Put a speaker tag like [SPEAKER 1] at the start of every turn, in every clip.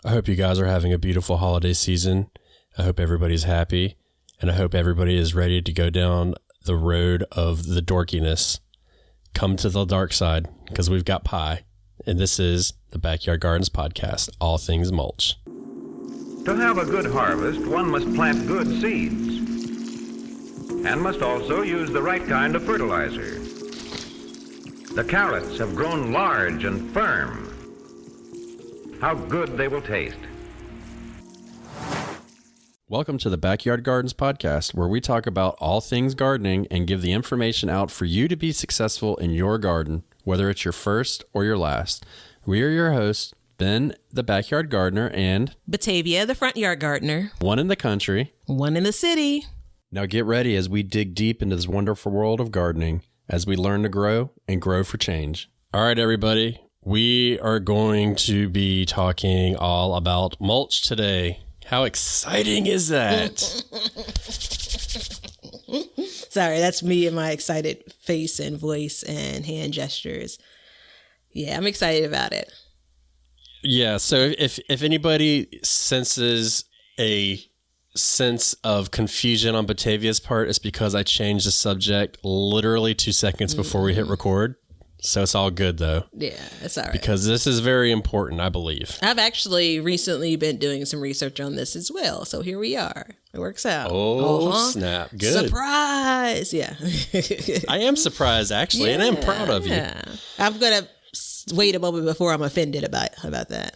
[SPEAKER 1] I hope you guys are having a beautiful holiday season. I hope everybody's happy, and I hope everybody is ready to go down the road of the dorkiness. Come to the dark side, because we've got pie, and this is the Backyard Gardens Podcast, all things mulch.
[SPEAKER 2] To have a good harvest, one must plant good seeds, and must also use the right kind of fertilizer. The carrots have grown large and firm. How good they will taste.
[SPEAKER 1] Welcome to the Backyard Gardens Podcast, where we talk about all things gardening and give the information out for you to be successful in your garden, whether it's your first or your last. We are your hosts, Ben, the Backyard Gardener, and
[SPEAKER 3] Batavia, the Front Yard Gardener.
[SPEAKER 1] one in the country,
[SPEAKER 3] One in the city.
[SPEAKER 1] Now get ready as we dig deep into this wonderful world of gardening as we learn to grow and grow for change. All right, everybody. We are going to be talking all about mulch today. How exciting is that?
[SPEAKER 3] Sorry, that's me and my excited face and voice and hand gestures. Yeah, I'm excited about it.
[SPEAKER 1] Yeah, so if anybody senses a sense of confusion on Batavia's part, it's because I changed the subject literally 2 seconds before we hit record. So it's all good, though.
[SPEAKER 3] Yeah, it's all right.
[SPEAKER 1] Because this is very important, I believe.
[SPEAKER 3] I've actually recently been doing some research on this as well. So here we are. It works out.
[SPEAKER 1] Oh, snap. Good.
[SPEAKER 3] Surprise. Yeah.
[SPEAKER 1] I am surprised, actually, and I'm proud of you.
[SPEAKER 3] Yeah. I'm going to wait a moment before I'm offended about that.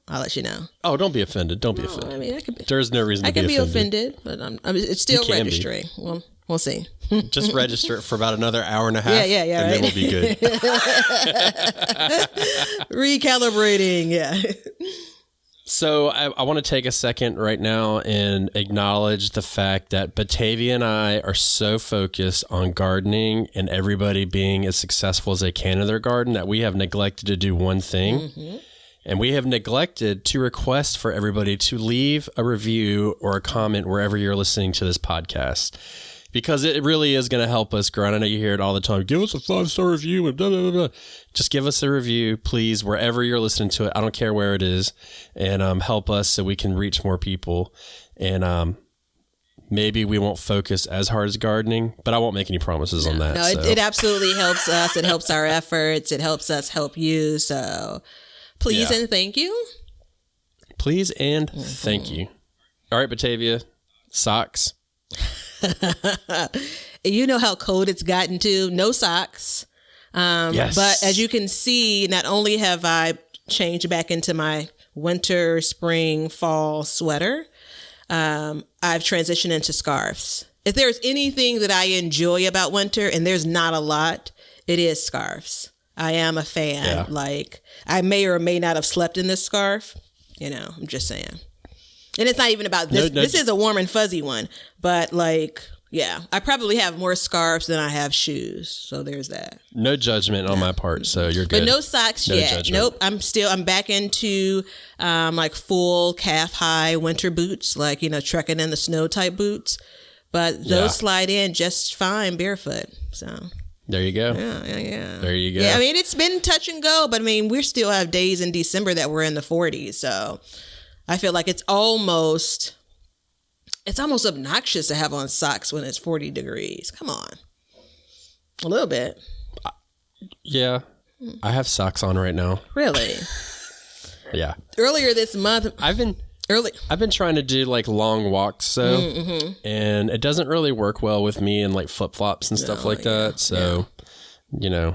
[SPEAKER 3] I'll let you know.
[SPEAKER 1] Oh, don't be offended. Don't be offended.
[SPEAKER 3] I mean, I could be.
[SPEAKER 1] There's no reason to be offended.
[SPEAKER 3] I can be offended, but it's still registering. Well, we'll see.
[SPEAKER 1] Just register it for about another hour and a half.
[SPEAKER 3] Yeah,
[SPEAKER 1] and
[SPEAKER 3] right?
[SPEAKER 1] then we'll be good.
[SPEAKER 3] Recalibrating, yeah.
[SPEAKER 1] So I want to take a second right now and acknowledge the fact that Batavia and I are so focused on gardening and everybody being as successful as they can in their garden that we have neglected to do one thing. Mm-hmm. And we have neglected to request for everybody to leave a review or a comment wherever you're listening to this podcast. Because it really is going to help us grow. And I know you hear it all the time. Give us a 5-star review and blah, blah, blah, blah. Just give us a review, please, wherever you're listening to it. I don't care where it is. And help us so we can reach more people. And maybe we won't focus as hard as gardening, but I won't make any promises on that.
[SPEAKER 3] No, it absolutely helps us. It helps our efforts. It helps us help you. So please and thank you. Please and
[SPEAKER 1] thank you. All right, Batavia, socks.
[SPEAKER 3] You know how cold it's gotten to. No socks.
[SPEAKER 1] Yes.
[SPEAKER 3] But as you can see, not only have I changed back into my winter, spring, fall sweater, I've transitioned into scarves. If there's anything that I enjoy about winter, and there's not a lot, it is scarves. I am a fan. Yeah. Like, I may or may not have slept in this scarf. You know, I'm just saying. And it's not even about this. No. This is a warm and fuzzy one. But like, yeah, I probably have more scarves than I have shoes. So there's that.
[SPEAKER 1] No judgment on my part. So you're good.
[SPEAKER 3] But no socks yet. Judgment. Nope. I'm back into like full calf high winter boots, like, you know, trekking in the snow type boots. But those slide in just fine barefoot. So
[SPEAKER 1] there you go.
[SPEAKER 3] Yeah.
[SPEAKER 1] There you go.
[SPEAKER 3] Yeah, I mean, it's been touch and go, but I mean, we still have days in December that we're in the 40s. So I feel like it's almost obnoxious to have on socks when it's 40 degrees. Come on. A little bit.
[SPEAKER 1] Yeah. I have socks on right now.
[SPEAKER 3] Really?
[SPEAKER 1] Yeah.
[SPEAKER 3] Earlier this month, I've been
[SPEAKER 1] trying to do like long walks, and it doesn't really work well with me in like flip-flops and stuff like that. So, you know,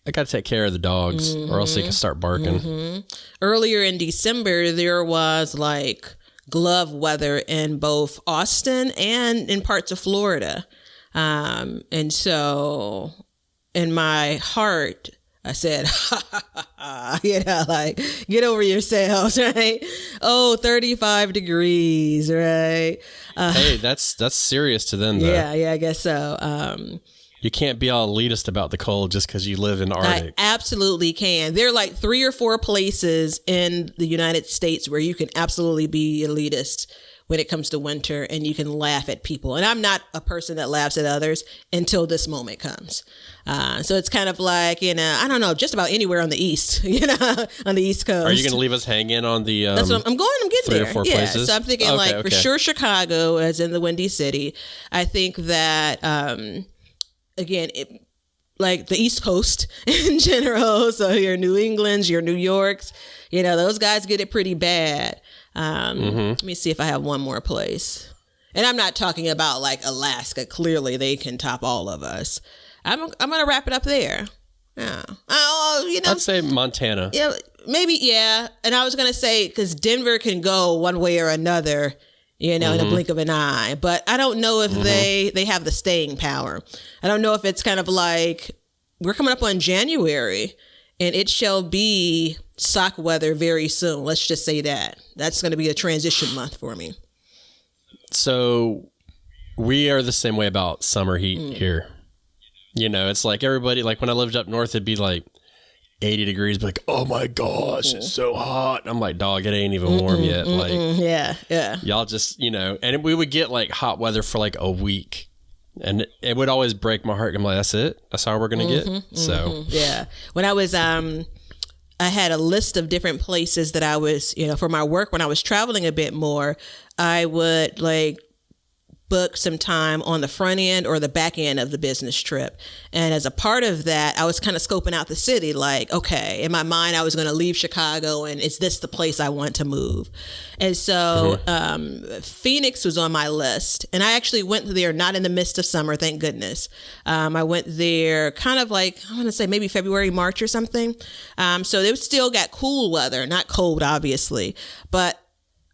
[SPEAKER 1] I got to take care of the dogs or else they can start barking.
[SPEAKER 3] Mm-hmm. Earlier in December, there was like glove weather in both Austin and in parts of Florida. And so in my heart, I said, you know, like, get over yourselves, right? Oh, 35 degrees, right?
[SPEAKER 1] Hey, that's serious to them, though.
[SPEAKER 3] Yeah, I guess so.
[SPEAKER 1] You can't be all elitist about the cold just because you live in Arctic.
[SPEAKER 3] I absolutely can. There are like 3 or 4 places in the United States where you can absolutely be elitist when it comes to winter, and you can laugh at people. And I'm not a person that laughs at others until this moment comes. So it's kind of like, I don't know, just about anywhere on the East, on the East Coast.
[SPEAKER 1] Are you going to leave us hanging on the
[SPEAKER 3] That's what I'm getting
[SPEAKER 1] 3
[SPEAKER 3] there.
[SPEAKER 1] or 4 places?
[SPEAKER 3] So I'm thinking for sure Chicago, as in the Windy City. I think that, again, like the East Coast in general. So your New Englands, your New Yorks, those guys get it pretty bad. Let me see if I have one more place. And I'm not talking about like Alaska. Clearly they can top all of us. I'm going to wrap it up there. Yeah.
[SPEAKER 1] I'd say Montana.
[SPEAKER 3] Yeah, maybe. Yeah. And I was going to say, because Denver can go one way or another, in a blink of an eye. But I don't know if they have the staying power. I don't know if it's kind of like, we're coming up on January and it shall be sock weather very soon. Let's just say that. That's going to be a transition month for me.
[SPEAKER 1] So we are the same way about summer heat here. It's like everybody, like when I lived up north, it'd be like 80 degrees, but like, oh my gosh, it's so hot. I'm like, dog, it ain't even warm yet. Like,
[SPEAKER 3] yeah.
[SPEAKER 1] Y'all just, and we would get like hot weather for like a week. And it would always break my heart. I'm like, that's it? That's how we're going to get? So,
[SPEAKER 3] yeah. When I was, I had a list of different places that I was, for my work, when I was traveling a bit more, I would like book some time on the front end or the back end of the business trip. And as a part of that, I was kind of scoping out the city, like, okay, in my mind, I was going to leave Chicago and is this the place I want to move? And so Phoenix was on my list. And I actually went there not in the midst of summer, thank goodness. I went there kind of like, I want to say maybe February, March or something. So they still got cool weather, not cold, obviously, but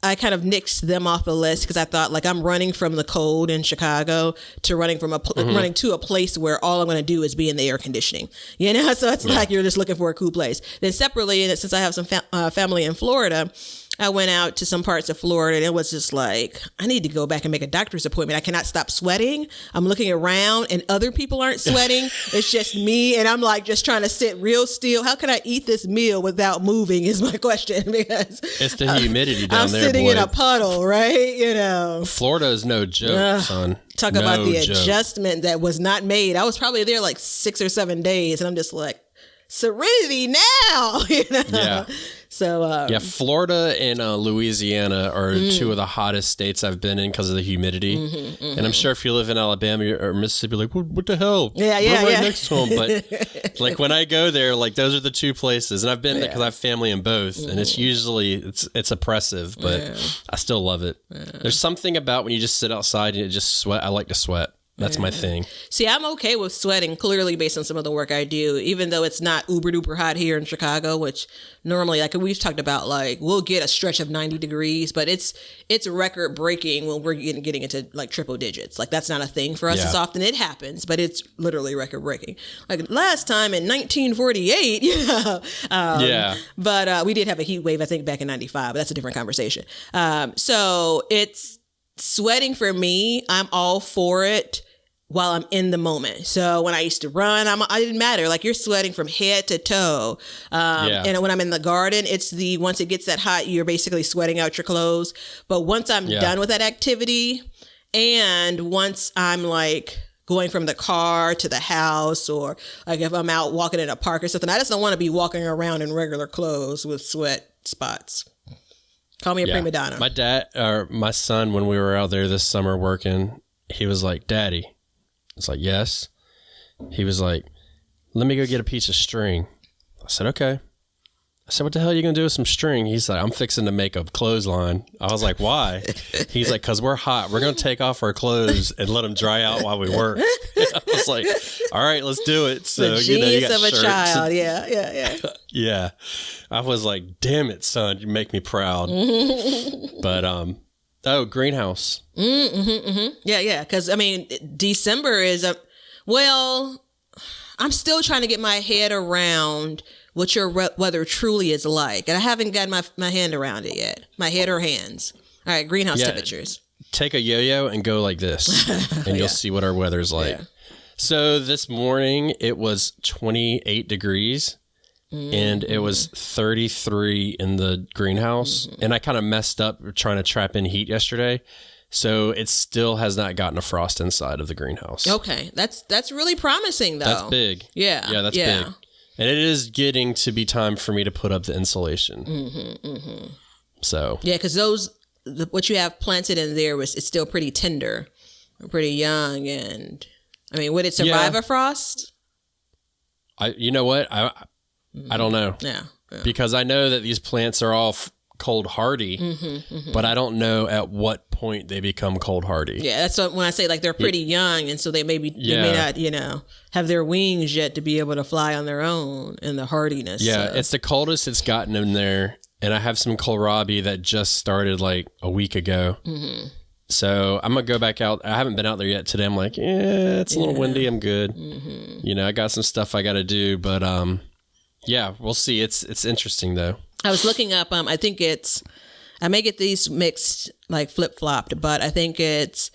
[SPEAKER 3] I kind of nixed them off the list because I thought, like, I'm running from the cold in Chicago to running from running to a place where all I'm going to do is be in the air conditioning, So it's like you're just looking for a cool place. Then separately, and since I have some family in Florida, I went out to some parts of Florida and it was just like, I need to go back and make a doctor's appointment. I cannot stop sweating. I'm looking around and other people aren't sweating. It's just me. And I'm like, just trying to sit real still. How can I eat this meal without moving is my question, because
[SPEAKER 1] it's the humidity down there.
[SPEAKER 3] I'm sitting in a puddle, right?
[SPEAKER 1] Florida is no joke, son.
[SPEAKER 3] Talk about the adjustment that was not made. I was probably there like 6 or 7 days and I'm just like, serenity now,
[SPEAKER 1] Yeah.
[SPEAKER 3] So
[SPEAKER 1] Florida and Louisiana are 2 of the hottest states I've been in because of the humidity. And I'm sure if you live in Alabama or Mississippi, like, what the hell? We're right next to them. But like when I go there, like those are the 2 places, and I've been there because I have family in both, and it's usually it's oppressive, but I still love it. There's something about when you just sit outside and it just sweat. I like to sweat. That's my thing.
[SPEAKER 3] See, I'm okay with sweating, clearly based on some of the work I do, even though it's not uber duper hot here in Chicago, which normally, like we've talked about, like we'll get a stretch of 90 degrees, but it's record breaking when we're getting into like triple digits. Like that's not a thing for us as often. It happens, but it's literally record breaking. Like last time in 1948, But we did have a heat wave, I think, back in 95, but that's a different conversation. So it's sweating for me. I'm all for it while I'm in the moment. So when I used to run, I didn't matter. Like you're sweating from head to toe. And when I'm in the garden, once it gets that hot, you're basically sweating out your clothes. But once I'm done with that activity, and once I'm like going from the car to the house, or like if I'm out walking in a park or something, I just don't want to be walking around in regular clothes with sweat spots. Call me a prima donna.
[SPEAKER 1] My dad, or my son, when we were out there this summer working, he was like, Daddy. It's like, yes. He was like, let me go get a piece of string. I said, okay. I said, what the hell are you going to do with some string? He's like, I'm fixing to make a clothesline. I was like, why? He's like, because we're hot. We're going to take off our clothes and let them dry out while we work. I was like, all right, let's do it. So,
[SPEAKER 3] the genius
[SPEAKER 1] you got
[SPEAKER 3] of a child. Yeah.
[SPEAKER 1] Yeah. I was like, damn it, son. You make me proud. But, greenhouse.
[SPEAKER 3] Yeah. Because, I mean, December is I'm still trying to get my head around what your weather truly is like. And I haven't gotten my hand around it yet. My head or hands. All right, greenhouse temperatures.
[SPEAKER 1] Take a yo-yo and go like this, and you'll see what our weather's like. Yeah. So this morning, it was 28 degrees. and it was 33 in the greenhouse. And I kind of messed up trying to trap in heat yesterday. So it still has not gotten a frost inside of the greenhouse.
[SPEAKER 3] Okay. That's really promising, though.
[SPEAKER 1] That's big.
[SPEAKER 3] Yeah.
[SPEAKER 1] Yeah, that's big. And it is getting to be time for me to put up the insulation. So.
[SPEAKER 3] Yeah, because what you have planted in there it's still pretty tender, pretty young. And I mean, would it survive a frost?
[SPEAKER 1] You know what? I don't know.
[SPEAKER 3] Yeah.
[SPEAKER 1] Because I know that these plants are all cold hardy, but I don't know at what point they become cold hardy.
[SPEAKER 3] Yeah, that's when I say like they're pretty young, and so they may not, have their wings yet to be able to fly on their own in the hardiness.
[SPEAKER 1] Yeah, it's the coldest it's gotten in there, and I have some kohlrabi that just started like a week ago. So I'm gonna go back out. I haven't been out there yet today. I'm like, it's a little windy. I'm good. I got some stuff I got to do, but we'll see. It's interesting though.
[SPEAKER 3] I was looking up, I think I may get these mixed, like flip-flopped, but I think it's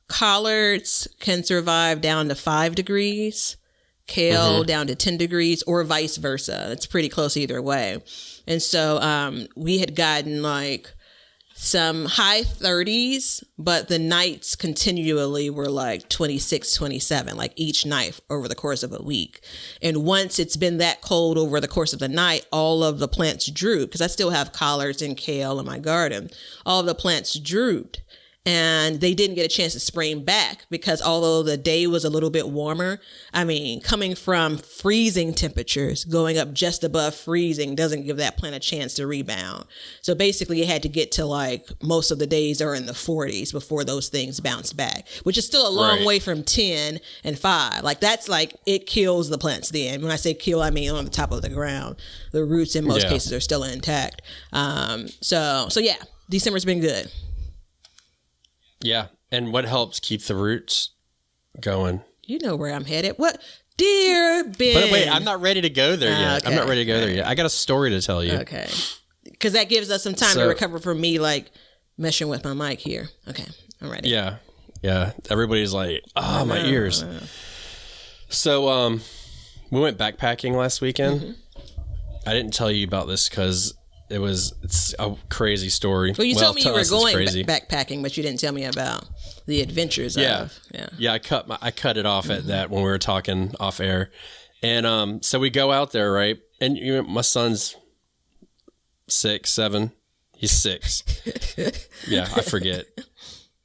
[SPEAKER 3] collards can survive down to 5 degrees, kale down to 10 degrees, or vice versa. It's pretty close either way. And so we had gotten like some high 30s, but the nights continually were like 26, 27, like each night over the course of a week. And once it's been that cold over the course of the night, all of the plants drooped, because I still have collards and kale in my garden. All of the plants drooped. And they didn't get a chance to spring back because although the day was a little bit warmer, I mean, coming from freezing temperatures, going up just above freezing doesn't give that plant a chance to rebound. So basically it had to get to like most of the days are in the 40s before those things bounce back, which is still a long way from 10 and 5. Like that's like it kills the plants then. When I say kill, I mean on the top of the ground. The roots in most cases are still intact. So yeah, December's been good.
[SPEAKER 1] Yeah. And what helps keep the roots going?
[SPEAKER 3] You know where I'm headed. What? Dear Ben.
[SPEAKER 1] But wait, I'm not ready to go there yet. Okay. I'm not ready to go there yet. I got a story to tell you.
[SPEAKER 3] Okay. Because that gives us some time to recover from me, like, meshing with my mic here. Okay. I'm ready.
[SPEAKER 1] Yeah. Yeah. Everybody's like, my ears. So, we went backpacking last weekend. I didn't tell you about this because it's a crazy story.
[SPEAKER 3] Well, you told me you were going backpacking, but you didn't tell me about the adventures of.
[SPEAKER 1] Yeah. I cut it off at that when we were talking off air. And so we go out there, right? And my son's 6, 7. He's 6. Yeah, I forget.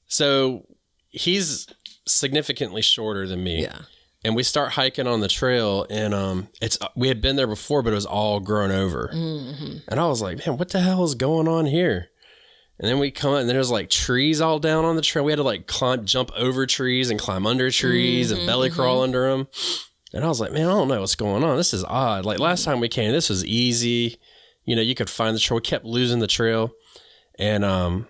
[SPEAKER 1] So he's significantly shorter than me. Yeah. And we start hiking on the trail, and we had been there before, but it was all grown over. And I was like, man, what the hell is going on here? And then we come out, and there's like trees all down on the trail. We had to like jump over trees and climb under trees and belly crawl under them. And I was like, man, I don't know what's going on. This is odd. Like last time we came, this was easy. You could find the trail. We kept losing the trail. And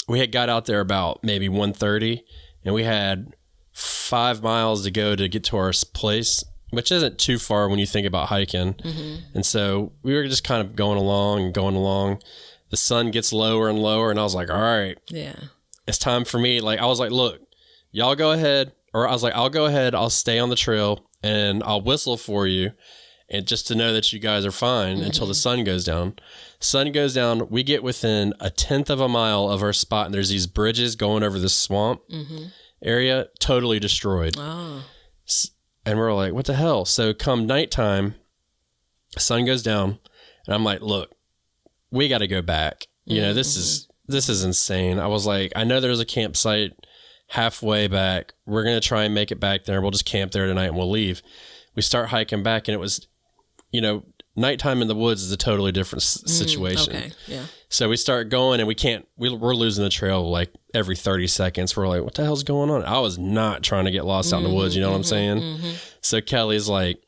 [SPEAKER 1] we had got out there about maybe 1:30, and we had 5 miles to go to get to our place, which isn't too far when you think about hiking. And so we were just kind of going along. The sun gets lower and lower, and I was like, all right, it's time for me. Like, I was like, look, y'all go ahead. Or I was like, I'll go ahead. I'll stay on the trail, and I'll whistle for you, and just to know that you guys are fine until the sun goes down. Sun goes down. We get within 1/10 of a mile of our spot, and there's these bridges going over this swamp. Area totally destroyed. And we're like, what the hell? So come nighttime, sun goes down, and I'm like, look, we got to go back. This is insane. I was like, I know there's a campsite halfway back. We're going to try and make it back there. We'll just camp there tonight and we'll leave. We start hiking back, and it was, nighttime in the woods is a totally different situation.
[SPEAKER 3] Okay. Yeah.
[SPEAKER 1] So we start going, and we're losing the trail like every 30 seconds. We're like, what the hell's going on? I was not trying to get lost out in the woods. You know what I'm saying? So Kelly's like,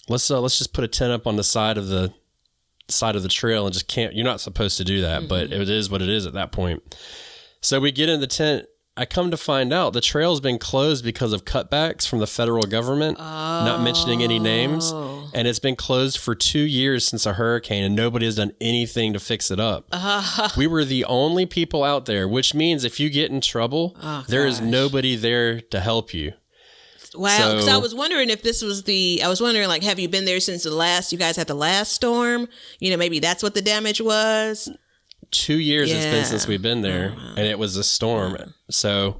[SPEAKER 1] let's just put a tent up on the side of the trail and just camp. You're not supposed to do that, but it is what it is at that point. So we get in the tent. I come to find out the trail's been closed because of cutbacks from the federal government, not mentioning any names. And it's been closed for 2 years since a hurricane, and nobody has done anything to fix it up. We were the only people out there, which means if you get in trouble, there is nobody there to help you.
[SPEAKER 3] Wow. Because I was wondering if this was I was wondering, like, have you been there since you guys had the last storm? Maybe that's what the damage was.
[SPEAKER 1] 2 years it's been since we've been there, and it was a storm. So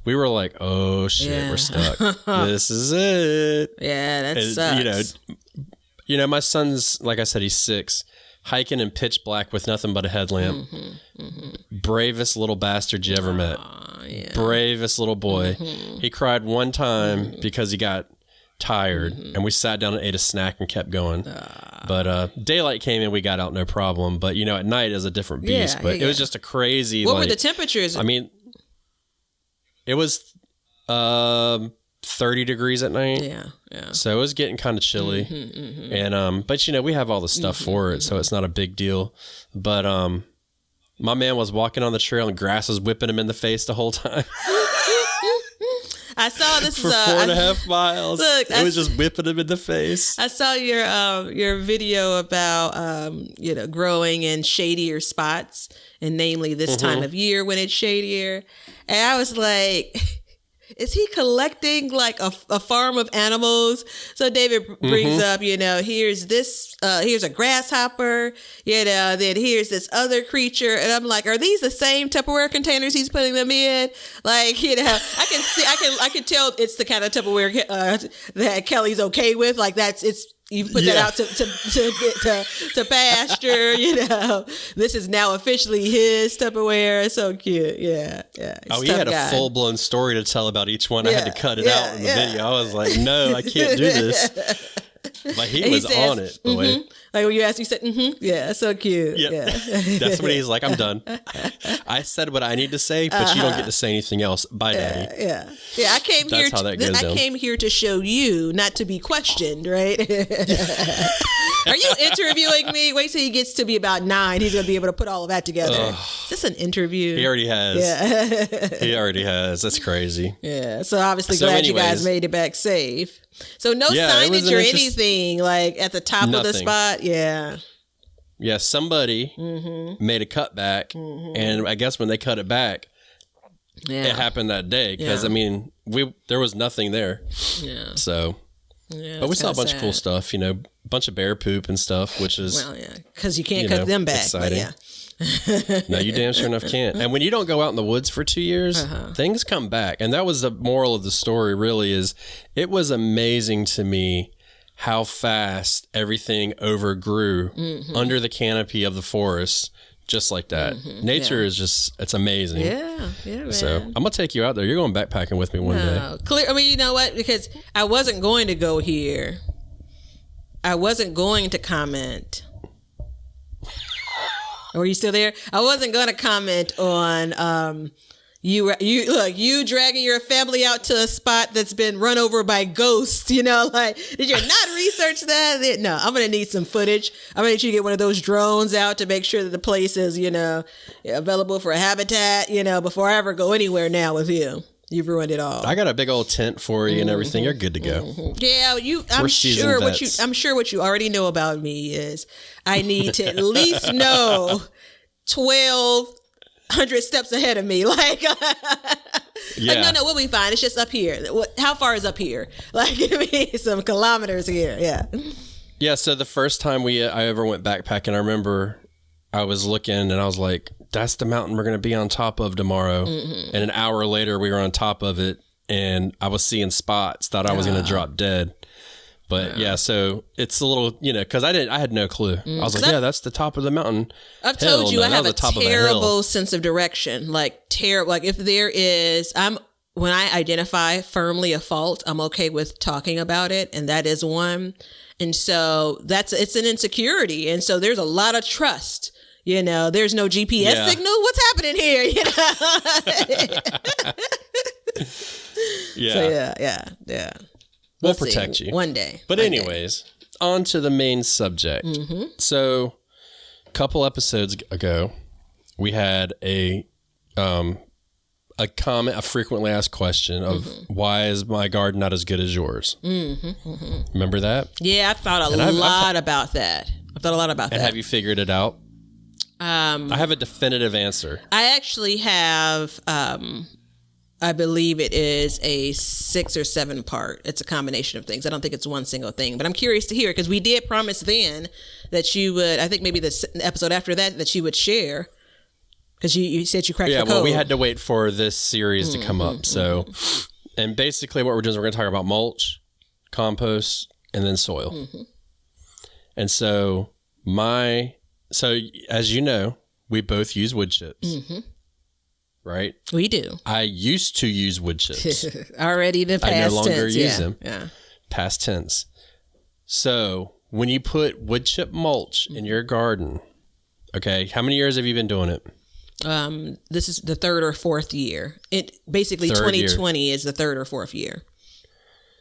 [SPEAKER 1] we were like, oh shit, we're stuck. This is it.
[SPEAKER 3] Yeah, that sucks.
[SPEAKER 1] My son's, like I said, he's 6, hiking in pitch black with nothing but a headlamp. Bravest little bastard you ever met. Yeah. Bravest little boy. He cried one time because he got tired, and we sat down and ate a snack and kept going. But daylight came in, we got out no problem. But at night is a different beast. It was just a crazy.
[SPEAKER 3] What were the temperatures?
[SPEAKER 1] I mean, it was 30 degrees at night.
[SPEAKER 3] Yeah.
[SPEAKER 1] So it was getting kind of chilly. And but we have all the stuff for it, so it's not a big deal. But my man was walking on the trail and grass was whipping him in the face the whole time.
[SPEAKER 3] I saw this
[SPEAKER 1] for 4.5 miles. Look, it was just whipping him in the face.
[SPEAKER 3] I saw your video about growing in shadier spots, and namely this time of year when it's shadier. And I was like, is he collecting like a farm of animals? So David brings up, here's this, here's a grasshopper, then here's this other creature. And I'm like, are these the same Tupperware containers he's putting them in? Like, I can tell it's the kind of Tupperware that Kelly's okay with. Like you put that out to pasture, This is now officially his Tupperware. So cute. Yeah.
[SPEAKER 1] Oh, he had a full-blown story to tell about each one. I had to cut it out in the video. I was like, no, I can't do this. But he was on it, boy.
[SPEAKER 3] Like when you asked, you said, yeah, so cute.
[SPEAKER 1] Yep. Yeah. That's when he's like, I'm done. I said what I need to say, but you don't get to say anything else. Bye, Daddy.
[SPEAKER 3] Yeah. I came here.
[SPEAKER 1] How that goes down.
[SPEAKER 3] Came here to show you, not to be questioned, right? Are you interviewing me? Wait till he gets to be about 9. He's going to be able to put all of that together. Is this an interview?
[SPEAKER 1] He already has.
[SPEAKER 3] Yeah.
[SPEAKER 1] He already has. That's crazy.
[SPEAKER 3] Yeah. So obviously glad you guys made it back safe. So no signage or anything like at the top of the spot. Yeah.
[SPEAKER 1] Yeah. Somebody made a cutback, and I guess when they cut it back, it happened that day because there was nothing there. Yeah. So, but we saw a bunch of cool stuff. A bunch of bear poop and stuff, which is
[SPEAKER 3] because you can't cut them back.
[SPEAKER 1] Exciting. No, you damn sure enough can't. And when you don't go out in the woods for 2 years, things come back. And that was the moral of the story, really, is it was amazing to me how fast everything overgrew under the canopy of the forest, just like that. Nature is it's amazing.
[SPEAKER 3] Yeah, man.
[SPEAKER 1] So I'm going to take you out there. You're going backpacking with me one day.
[SPEAKER 3] Clear. I mean, you know what? Because I wasn't going to go here. I wasn't going to comment. Were you still there? I wasn't going to comment on you dragging your family out to a spot that's been run over by ghosts. Did you not research that? No, I'm going to need some footage. I'm going to need you to get one of those drones out to make sure that the place is available for a habitat. Before I ever go anywhere now with you. You've ruined it all.
[SPEAKER 1] I got a big old tent for you and everything. You're good to go.
[SPEAKER 3] Yeah, I'm sure what you already know about me is I need to at least know 1,200 steps ahead of me. Like, no, we'll be fine. It's just up here. How far is up here? Like, give me some kilometers here. Yeah.
[SPEAKER 1] Yeah. So the first time I ever went backpacking, I remember I was looking and I was like, that's the mountain we're going to be on top of tomorrow. And an hour later, we were on top of it, and I was seeing spots. Thought I was going to drop dead. But so it's a little, because I had no clue. I was like, that's the top of the mountain.
[SPEAKER 3] I've told you I have a terrible sense of direction. Like terrible. Like if there is, when I identify firmly a fault, I'm okay with talking about it, and that is one. And so it's an insecurity, and so there's a lot of trust. There's no GPS signal. What's happening here?
[SPEAKER 1] Yeah.
[SPEAKER 3] So
[SPEAKER 1] We'll protect you
[SPEAKER 3] one day.
[SPEAKER 1] But anyways, on to the main subject. So, a couple episodes ago, we had a comment, a frequently asked question of why is my garden not as good as yours? Remember that?
[SPEAKER 3] Yeah, I've thought a lot about that.
[SPEAKER 1] And have you figured it out? I have a definitive answer.
[SPEAKER 3] I actually have I believe it is a 6 or 7 part. It's a combination of things. I don't think it's one single thing, but I'm curious to hear because we did promise then that you would, I think maybe the episode after that you would share because you said you cracked the code.
[SPEAKER 1] Yeah, well, we had to wait for this series to come up. So, and basically what we're doing is we're going to talk about mulch, compost, and then soil. And so as you know, we both use wood chips. Right?
[SPEAKER 3] We do.
[SPEAKER 1] I used to use wood chips.
[SPEAKER 3] Already the past tense.
[SPEAKER 1] I no longer use them.
[SPEAKER 3] Yeah. Past
[SPEAKER 1] tense. So when you put wood chip mulch in your garden, okay, how many years have you been doing it?
[SPEAKER 3] This is the 3rd or 4th year. It basically 2020 is the 3rd or 4th year.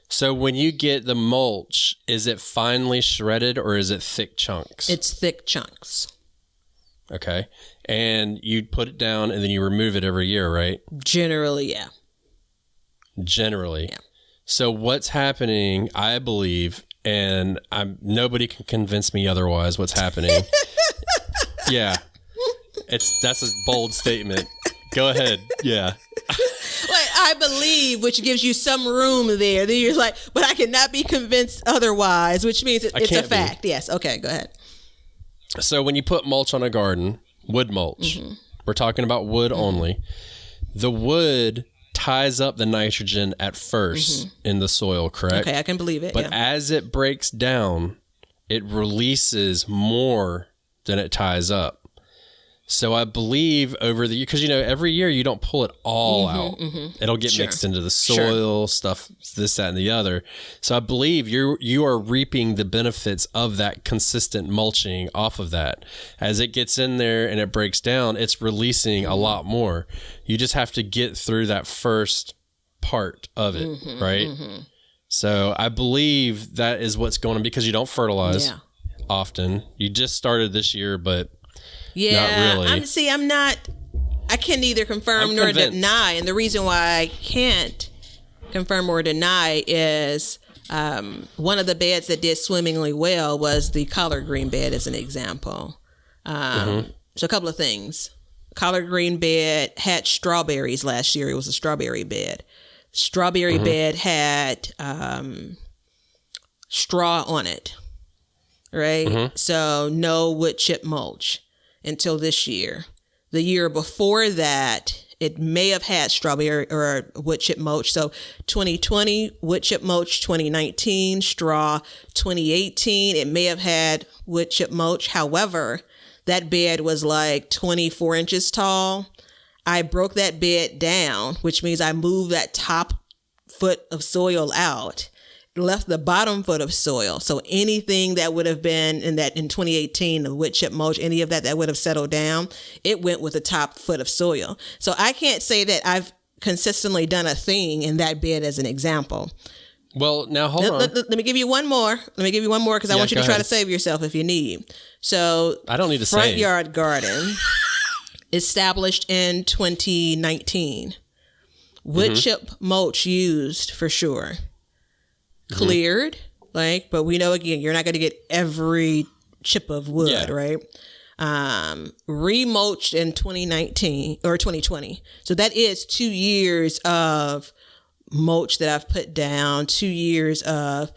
[SPEAKER 1] So when you get the mulch, is it finely shredded or is it thick chunks?
[SPEAKER 3] It's thick chunks.
[SPEAKER 1] Okay. And you put it down and then you remove it every year, right?
[SPEAKER 3] Generally, yeah.
[SPEAKER 1] Generally. Yeah. So what's happening, I believe, and nobody can convince me otherwise what's happening. Yeah. That's a bold statement. Go ahead. Yeah.
[SPEAKER 3] Like, I believe, which gives you some room there. Then you're like, but I cannot be convinced otherwise, which means it's a fact. Yes. Okay, go ahead.
[SPEAKER 1] So when you put mulch on a garden, wood mulch, we're talking about wood only. The wood ties up the nitrogen at first in the soil, correct?
[SPEAKER 3] Okay, I can believe it.
[SPEAKER 1] But as it breaks down, it releases more than it ties up. So I believe over the year, because every year you don't pull it all out. It'll get mixed into the soil, stuff, this, that, and the other. So I believe you are reaping the benefits of that consistent mulching off of that. As it gets in there and it breaks down, it's releasing a lot more. You just have to get through that first part of it, right? So I believe that is what's going on because you don't fertilize often. You just started this year, but
[SPEAKER 3] yeah,
[SPEAKER 1] not really.
[SPEAKER 3] I can neither confirm nor deny. And the reason why I can't confirm or deny is one of the beds that did swimmingly well was the collard green bed as an example. So a couple of things. Collard green bed had strawberries last year. It was a strawberry bed. Strawberry bed had straw on it, right? So no wood chip mulch until this year. The year before that, it may have had strawberry or wood chip mulch. So 2020, wood chip mulch, 2019, straw, 2018, it may have had wood chip mulch. However, that bed was like 24 inches tall. I broke that bed down, which means I moved that top foot of soil out, left the bottom foot of soil. So anything that would have been in 2018, the wood chip mulch, any of that would have settled down, it went with the top foot of soil. So I can't say that I've consistently done a thing in that bed as an example.
[SPEAKER 1] Well, now hold on.
[SPEAKER 3] Let me give you one more. Because I want you to try to save yourself if you need. So
[SPEAKER 1] I don't need to
[SPEAKER 3] front yard garden established in 2019. Wood chip mulch used for sure. Cleared, but we know again you're not going to get every chip of wood, right? Remulched in 2019 or 2020, so that is 2 years of mulch that I've put down. 2 years of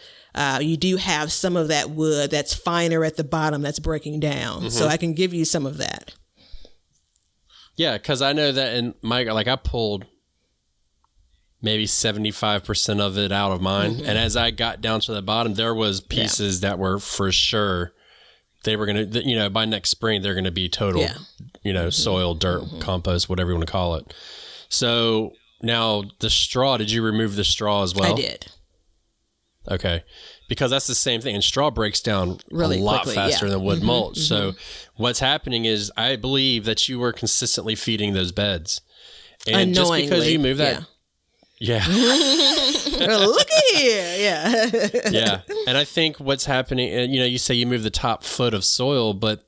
[SPEAKER 3] you do have some of that wood that's finer at the bottom that's breaking down, so I can give you some of that.
[SPEAKER 1] Yeah, because I know that in my I pulled maybe 75% of it out of mine. And as I got down to the bottom, there was pieces that were for sure, they were going to, by next spring, they're going to be total, soil, dirt, compost, whatever you want to call it. So now the straw, did you remove the straw as well?
[SPEAKER 3] I did.
[SPEAKER 1] Okay. Because that's the same thing. And straw breaks down
[SPEAKER 3] really
[SPEAKER 1] a lot
[SPEAKER 3] quickly,
[SPEAKER 1] faster than wood mulch. So what's happening is I believe that you were consistently feeding those beds. And just because you move that... Yeah.
[SPEAKER 3] Look at here. Yeah.
[SPEAKER 1] Yeah. And I think what's happening, you say you move the top foot of soil, but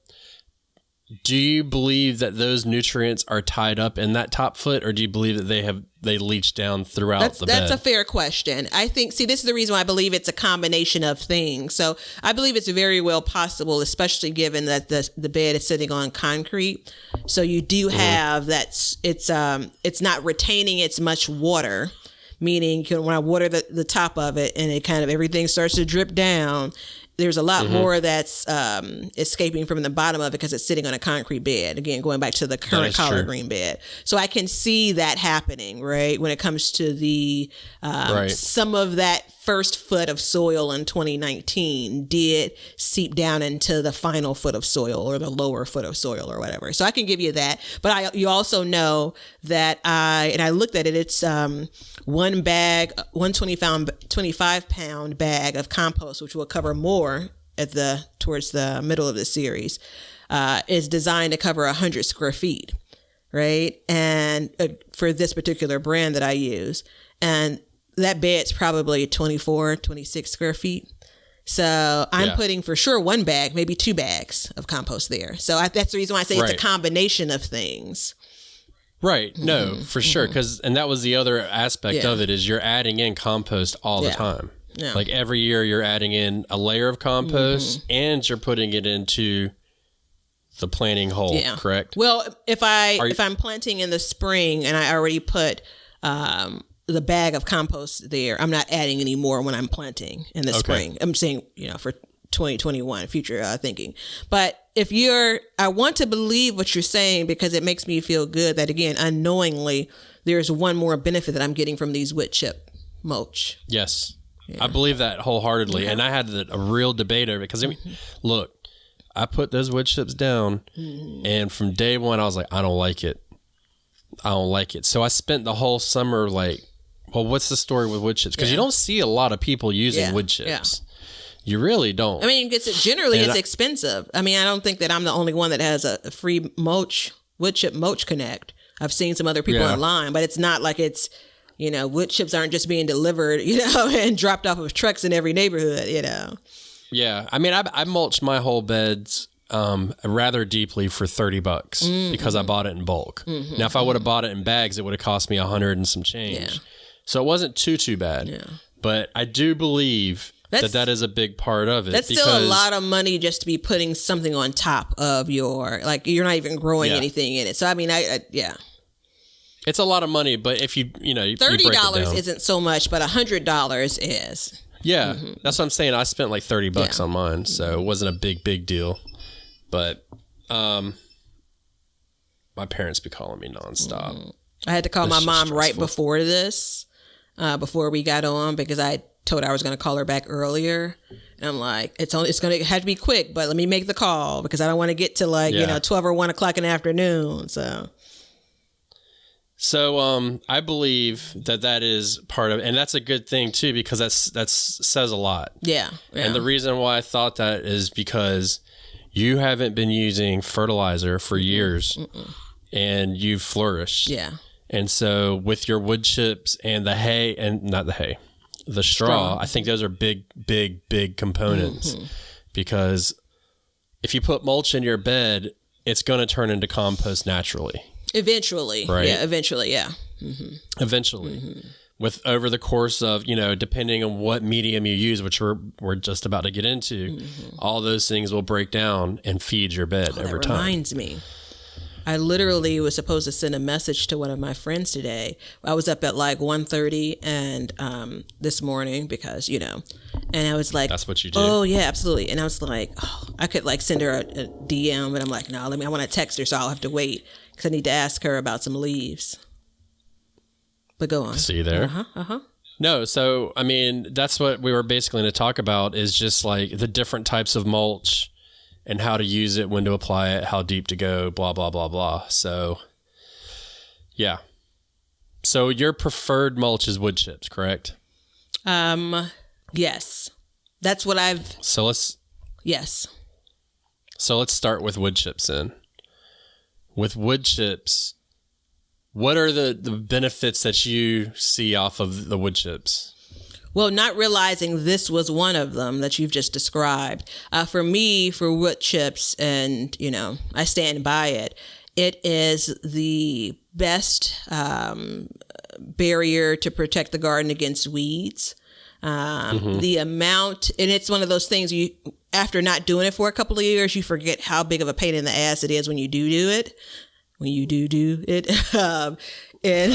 [SPEAKER 1] do you believe that those nutrients are tied up in that top foot, or do you believe that they leach down throughout the bed?
[SPEAKER 3] That's a fair question. I think, this is the reason why I believe it's a combination of things. So I believe it's very well possible, especially given that the bed is sitting on concrete. So you do have that it's not retaining as much water, meaning when I water the top of it and it kind of everything starts to drip down, there's a lot more that's escaping from the bottom of it because it's sitting on a concrete bed. Again, going back to the current collard green bed. So I can see that happening, right? When it comes to the some of that first foot of soil in 2019 did seep down into the final foot of soil or the lower foot of soil or whatever. So I can give you that. But you also know that I looked at it, it's one bag, 25-pound bag of compost, which will cover more towards the middle of the series, is designed to cover 100 square feet, right? And for this particular brand that I use, and that bed's probably 24, 26 square feet. So I'm putting for sure one bag, maybe two bags of compost there. So that's the reason why I say it's a combination of things.
[SPEAKER 1] Right. No, for sure. And that was the other aspect of it, is you're adding in compost all the time. Yeah. Like every year you're adding in a layer of compost and you're putting it into the planting hole, correct?
[SPEAKER 3] Well, if I'm planting in the spring and I already put the bag of compost there, I'm not adding any more when I'm planting in the spring. I'm saying, for 2021 future thinking. But I want to believe what you're saying, because it makes me feel good that, again, unknowingly, there's one more benefit that I'm getting from these wood chip mulch.
[SPEAKER 1] Yes. Yeah. I believe that wholeheartedly. And I had a real debate over it, because look, I put those wood chips down and from day one I was like, I don't like it. So I spent the whole summer like, well, what's the story with wood chips? Because you don't see a lot wood chips. Yeah. You really don't.
[SPEAKER 3] I mean, it's expensive. I mean, I don't think that I'm the only one that has a free wood chip mulch connect. I've seen some other people online, but it's not like it's, wood chips aren't just being delivered, and dropped off of trucks in every neighborhood,
[SPEAKER 1] Yeah. I mean, I mulched my whole beds rather deeply for $30 because I bought it in bulk. Now, if I would have bought it in bags, it would have cost me $100 and some change. Yeah. So it wasn't too bad. Yeah. But I do believe that is a big part of it.
[SPEAKER 3] That's still a lot of money just to be putting something on top of you're not even growing anything in it. So, I mean,
[SPEAKER 1] it's a lot of money, but if you
[SPEAKER 3] $30 isn't so much, but $100 is.
[SPEAKER 1] Yeah, that's what I'm saying. I spent like $30 on mine, so it wasn't a big deal. But my parents be calling me nonstop.
[SPEAKER 3] I had to call my mom right before this, before we got on, because I told her I was going to call her back earlier. And I'm like, it's going to have to be quick, but let me make the call, because I don't want to get to 12 or 1 o'clock in the afternoon.
[SPEAKER 1] So I believe that is part of, and that's a good thing too, because that says a lot. Yeah. And the reason why I thought that is because you haven't been using fertilizer for years, and you've flourished. Yeah. And so with your wood chips and the hay, and not the hay, the straw, I think those are big components, because if you put mulch in your bed, it's going to turn into compost naturally. Eventually. Right?
[SPEAKER 3] Yeah, eventually, yeah.
[SPEAKER 1] Eventually. With over the course of, depending on what medium you use, which we're just about to get into, all those things will break down and feed your bed over time.
[SPEAKER 3] That reminds me. I literally was supposed to send a message to one of my friends today. I was up at 1:30 and this morning because, and I was like,
[SPEAKER 1] that's what you do?
[SPEAKER 3] Oh, yeah, absolutely. And I was like, I could send her a DM, but I'm like, no, I want to text her, so I'll have to wait because I need to ask her about some leaves. But go on.
[SPEAKER 1] See there? No, so, I mean, that's what we were basically going to talk about, is just the different types of mulch and how to use it, when to apply it, how deep to go, blah, blah, blah, blah. So, yeah. So your preferred mulch is wood chips, correct?
[SPEAKER 3] Yes. That's what I've... Yes.
[SPEAKER 1] So let's start with wood chips then. With wood chips, what are the benefits that you see off of the wood chips?
[SPEAKER 3] Well, not realizing this was one of them that you've just described. For me, for wood chips, and, I stand by it, it is the best barrier to protect the garden against weeds. The amount, and it's one of those things after not doing it for a couple of years, you forget how big of a pain in the ass it is when you do it. And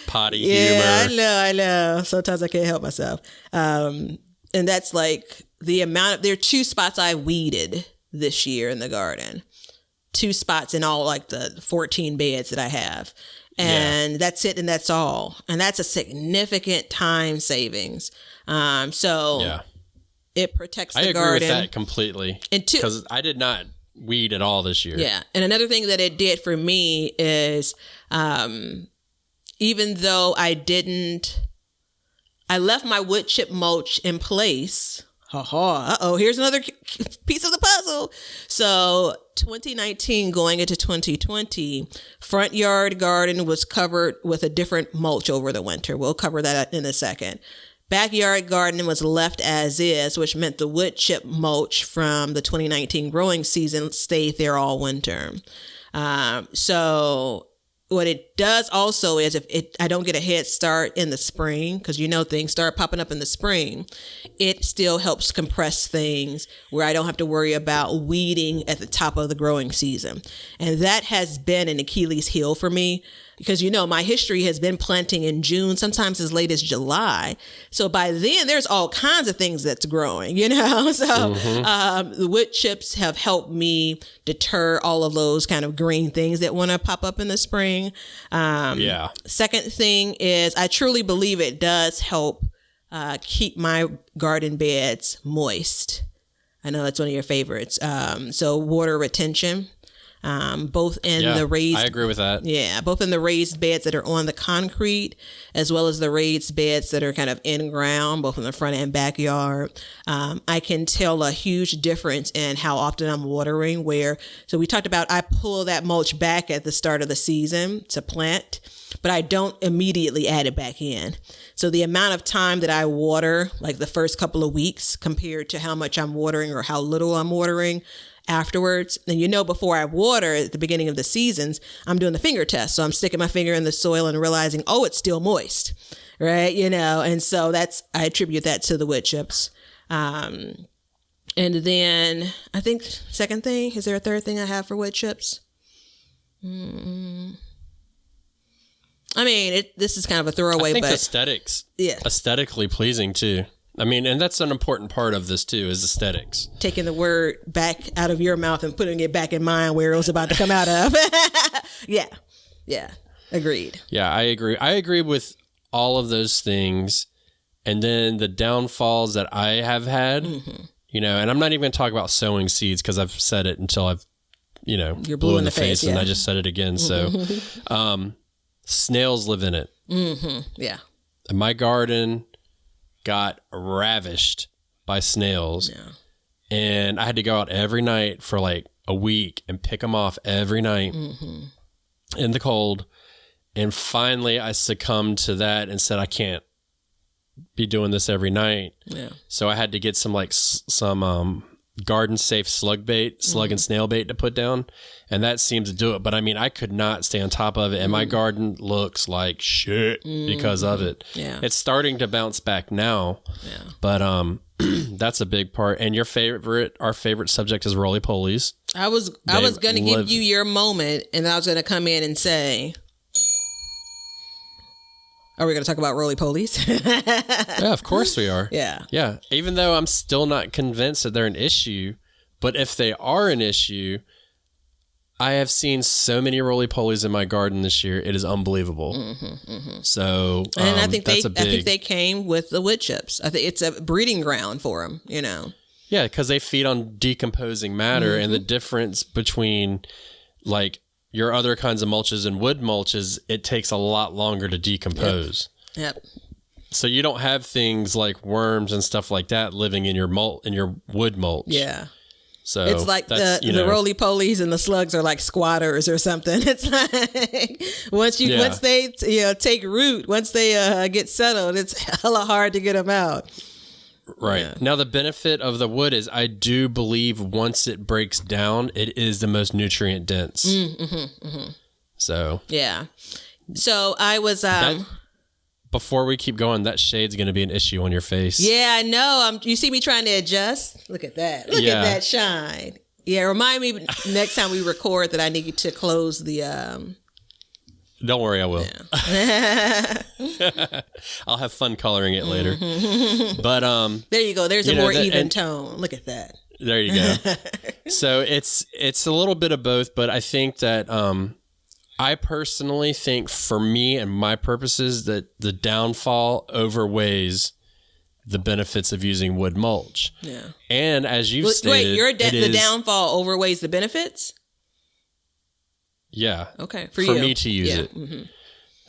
[SPEAKER 1] potty
[SPEAKER 3] yeah,
[SPEAKER 1] humor.
[SPEAKER 3] I know. Sometimes I can't help myself. And that's like the amount there are 2 spots I weeded this year in the garden. 2 spots in all like the 14 beds that I have. And that's it. And that's all. And that's a significant time savings. So it protects the garden.
[SPEAKER 1] I agree with that completely.
[SPEAKER 3] And
[SPEAKER 1] because I did not weed at all this year.
[SPEAKER 3] Yeah. And another thing that it did for me is, even though I left my wood chip mulch in place. Here's another piece of the puzzle. So 2019 going into 2020, front yard garden was covered with a different mulch over the winter. We'll cover that in a second. Backyard garden was left as is, which meant the wood chip mulch from the 2019 growing season stayed there all winter. So what it does also is I don't get a head start in the spring, because things start popping up in the spring, it still helps compress things where I don't have to worry about weeding at the top of the growing season. And that has been an Achilles heel for me, because my history has been planting in June, sometimes as late as July. So by then there's all kinds of things that's growing, So the wood chips have helped me deter all of those kind of green things that want to pop up in the spring. Second thing is I truly believe it does help keep my garden beds moist. I know that's one of your favorites. So water retention. Both in the raised... I
[SPEAKER 1] agree with that.
[SPEAKER 3] Yeah, both in the raised beds that are on the concrete, as well as the raised beds that are kind of in ground, both in the front and backyard. I can tell a huge difference in how often I'm watering so we talked about I pull that mulch back at the start of the season to plant, but I don't immediately add it back in. So the amount of time that I water, like the first couple of weeks compared to how much I'm watering or how little I'm watering afterwards. And before I water at the beginning of the seasons, I'm doing the finger test. So I'm sticking my finger in the soil and realizing, it's still moist, right? And so I attribute that to the wood chips. And then I think second thing, is there a third thing I have for wood chips? This is kind of a throwaway,
[SPEAKER 1] I think
[SPEAKER 3] but
[SPEAKER 1] aesthetics, aesthetically pleasing too. And that's an important part of this too, is aesthetics.
[SPEAKER 3] Taking the word back out of your mouth and putting it back in mine where it was about to come out of. Yeah. Agreed.
[SPEAKER 1] Yeah, I agree. I agree with all of those things. And then the downfalls that I have had, and I'm not even going to talk about sowing seeds because I've said it until I've,
[SPEAKER 3] you're blue in the face
[SPEAKER 1] and I just said it again. So, snails live in it.
[SPEAKER 3] Yeah.
[SPEAKER 1] And my garden got ravished by snails, and I had to go out every night for like a week and pick them off every night in the cold. And finally I succumbed to that and said, I can't be doing this every night. So I had to get some garden safe slug and snail bait to put down, and that seems to do it. But I could not stay on top of it, and my garden looks like shit because of it. It's starting to bounce back now, but that's a big part. And our favorite subject is roly-polies.
[SPEAKER 3] I was going to give you your moment, and I was going to come in and say, are we going to talk about roly-polies?
[SPEAKER 1] Yeah, of course we are.
[SPEAKER 3] Yeah.
[SPEAKER 1] Even though I'm still not convinced that they're an issue, but if they are an issue, I have seen so many roly-polies in my garden this year. It is unbelievable. So,
[SPEAKER 3] and I think they came with the wood chips. I think it's a breeding ground for them.
[SPEAKER 1] Yeah, because they feed on decomposing matter, and the difference between like your other kinds of mulches and wood mulches, it takes a lot longer to decompose.
[SPEAKER 3] Yep.
[SPEAKER 1] So you don't have things like worms and stuff like that living in your wood mulch.
[SPEAKER 3] Yeah.
[SPEAKER 1] So
[SPEAKER 3] it's like the roly-polies and the slugs are like squatters or something. It's like once they take root, once they get settled, it's hella hard to get them out.
[SPEAKER 1] Right.
[SPEAKER 3] Yeah.
[SPEAKER 1] Now, the benefit of the wood is I do believe once it breaks down, it is the most nutrient dense. So.
[SPEAKER 3] Yeah. So I was...
[SPEAKER 1] before we keep going, that shade's going to be an issue on your face.
[SPEAKER 3] Yeah, I know. You see me trying to adjust? Look at that. Look at that shine. Yeah, remind me next time we record that I need to close the...
[SPEAKER 1] Don't worry, I will. Yeah. I'll have fun coloring it later. But there
[SPEAKER 3] you go. There's a more even tone. Look at that.
[SPEAKER 1] There you go. So it's a little bit of both, but I think that I personally think for me and my purposes that the downfall overweighs the benefits of using wood mulch.
[SPEAKER 3] Yeah.
[SPEAKER 1] And as you've stated,
[SPEAKER 3] the downfall overweighs the benefits?
[SPEAKER 1] Yeah.
[SPEAKER 3] Okay.
[SPEAKER 1] For me to use it. Mm-hmm.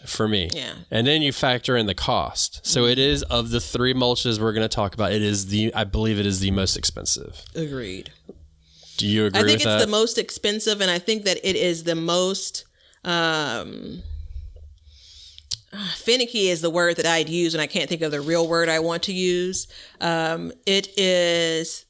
[SPEAKER 1] For me.
[SPEAKER 3] Yeah.
[SPEAKER 1] And then you factor in the cost. So it is, of the three mulches we're going to talk about, I believe it is the most expensive.
[SPEAKER 3] Agreed.
[SPEAKER 1] Do you agree with that?
[SPEAKER 3] I think it's the most expensive, and I think that it is the most finicky is the word that I'd use, and I can't think of the real word I want to use. It's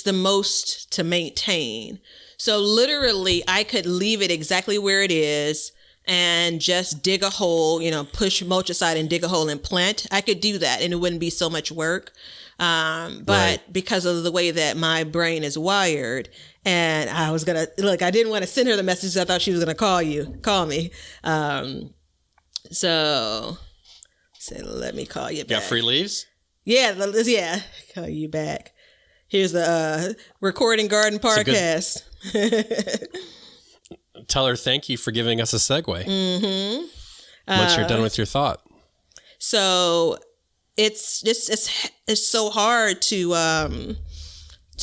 [SPEAKER 3] the most to maintain. So literally I could leave it exactly where it is and just dig a hole, push mulch aside and dig a hole and plant. I could do that and it wouldn't be so much work. But because of the way that my brain is wired, and I was I didn't want to send her the message. I thought she was going to call me. So let me call you back.
[SPEAKER 1] Got free leaves?
[SPEAKER 3] Yeah. Call you back. Here's the Recording Garden podcast.
[SPEAKER 1] Tell her thank you for giving us a segue. Mm-hmm. Once you're done with your thought.
[SPEAKER 3] So it's so hard to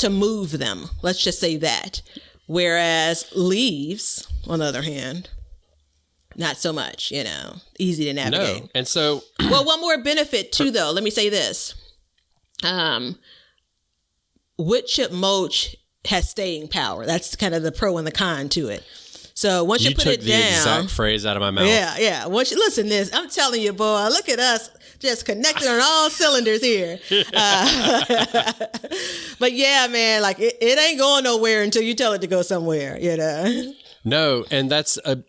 [SPEAKER 3] move them. Let's just say that. Whereas leaves, on the other hand, not so much. Easy to navigate.
[SPEAKER 1] No, and so
[SPEAKER 3] well, one more benefit too, though. Let me say this. Wood chip mulch has staying power. That's kind of the pro and the con to it. So once you put it down,
[SPEAKER 1] you took the exact phrase out of my mouth.
[SPEAKER 3] Yeah. Once you listen to this, I'm telling you, boy, look at us just connected on all cylinders here. But yeah, man, like it ain't going nowhere until you tell it to go somewhere.
[SPEAKER 1] No, and that's a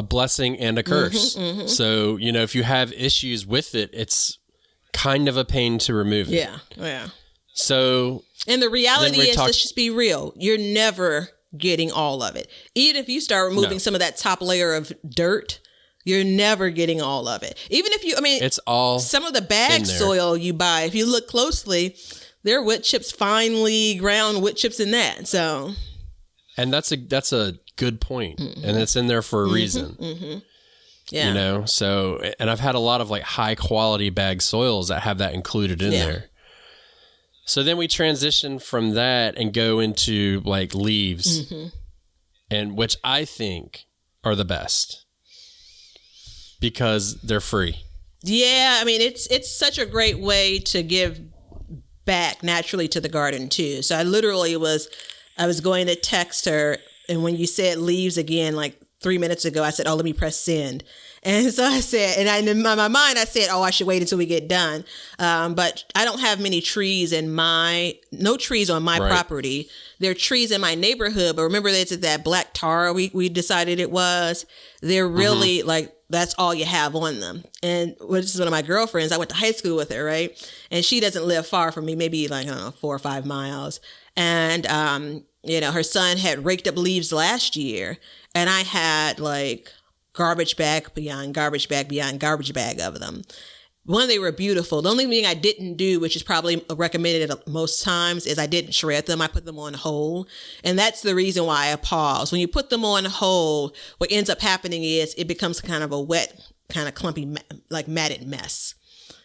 [SPEAKER 1] blessing and a curse. Mm-hmm. So if you have issues with it, it's kind of a pain to remove it.
[SPEAKER 3] Yeah.
[SPEAKER 1] So.
[SPEAKER 3] And the reality is, let's just be real. You're never getting all of it. Even if you start removing some of that top layer of dirt, you're never getting all of it. Even if it's all some of the bag soil you buy, if you look closely, there are wood chips, finely ground wood chips in that. So,
[SPEAKER 1] and that's a good point. Mm-hmm. And it's in there for a reason. Mm-hmm. Yeah. So, and I've had a lot of like high quality bag soils that have that included in there. So then we transition from that and go into like leaves, and which I think are the best because they're free.
[SPEAKER 3] Yeah, it's such a great way to give back naturally to the garden too. So I was going to text her, and when you said leaves again, like 3 minutes ago, I said, "Oh, let me press send." And so I said, in my mind, I said, "Oh, I should wait until we get done." But I don't have many trees no trees on my property. There are trees in my neighborhood, but remember it's that black tar we decided it was. They're really like, that's all you have on them. And this is one of my girlfriends. I went to high school with her, right? And she doesn't live far from me, maybe 4 or 5 miles. And, her son had raked up leaves last year, and I had like garbage bag beyond garbage bag beyond garbage bag of them. One, they were beautiful. The only thing I didn't do, which is probably recommended most times, is I didn't shred them. I put them on whole. And that's the reason why I pause. When you put them on whole, what ends up happening is it becomes kind of a wet, kind of clumpy, like matted mess.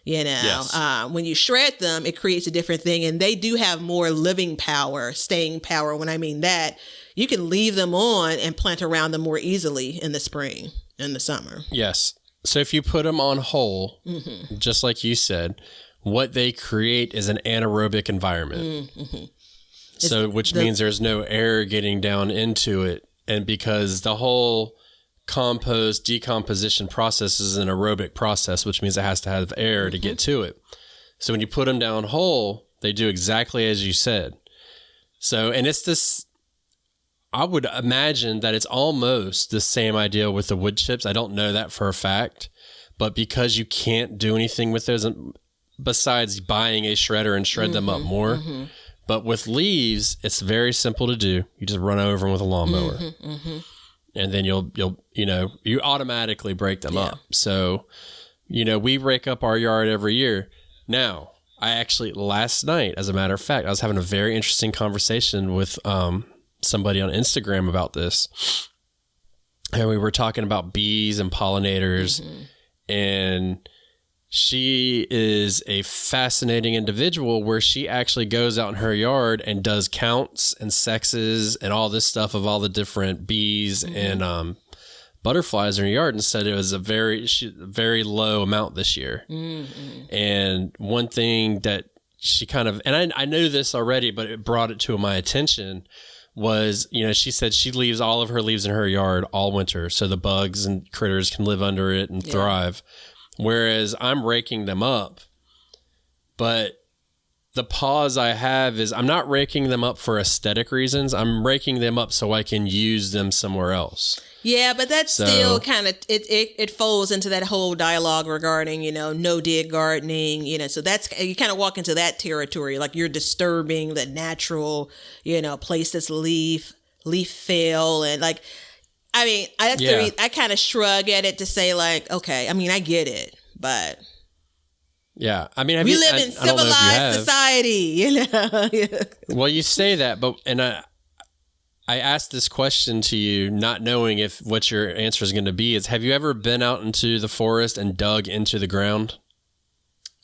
[SPEAKER 3] Yes. When you shred them, it creates a different thing. And they do have more living power, staying power. When I mean that, you can leave them on and plant around them more easily in the spring and the summer.
[SPEAKER 1] Yes. So if you put them on whole, just like you said, what they create is an anaerobic environment. So, which means there's no air getting down into it. And because the whole compost decomposition process is an aerobic process, which means it has to have air to get to it. So when you put them down whole, they do exactly as you said. So, and it's this, I would imagine that it's almost the same idea with the wood chips. I don't know that for a fact, but because you can't do anything with those besides buying a shredder and shred them up more. But with leaves, it's very simple to do. You just run over them with a lawnmower, and then you'll you automatically break them up. So, we rake up our yard every year. Now, I actually last night, as a matter of fact, I was having a very interesting conversation with somebody on Instagram about this, and we were talking about bees and pollinators, and she is a fascinating individual where she actually goes out in her yard and does counts and sexes and all this stuff of all the different bees and butterflies in her yard, and said it was a very low amount this year. And one thing that she kind of, and I knew this already, but it brought it to my attention was, she said she leaves all of her leaves in her yard all winter so the bugs and critters can live under it and thrive. Whereas I'm raking them up, but the pause I have is I'm not raking them up for aesthetic reasons. I'm raking them up so I can use them somewhere else.
[SPEAKER 3] Yeah, but that's still kind of, it folds into that whole dialogue regarding, no dig gardening, so that's, you kind of walk into that territory, like you're disturbing the natural, place that's leaf fail. And like, I mean, I kind of shrug at it to say like, okay, I mean, I get it, but
[SPEAKER 1] yeah, I mean,
[SPEAKER 3] we live in civilized society,
[SPEAKER 1] Well, you say that, but I asked this question to you, not knowing if what your answer is going to be. Is have you ever been out into the forest and dug into the ground?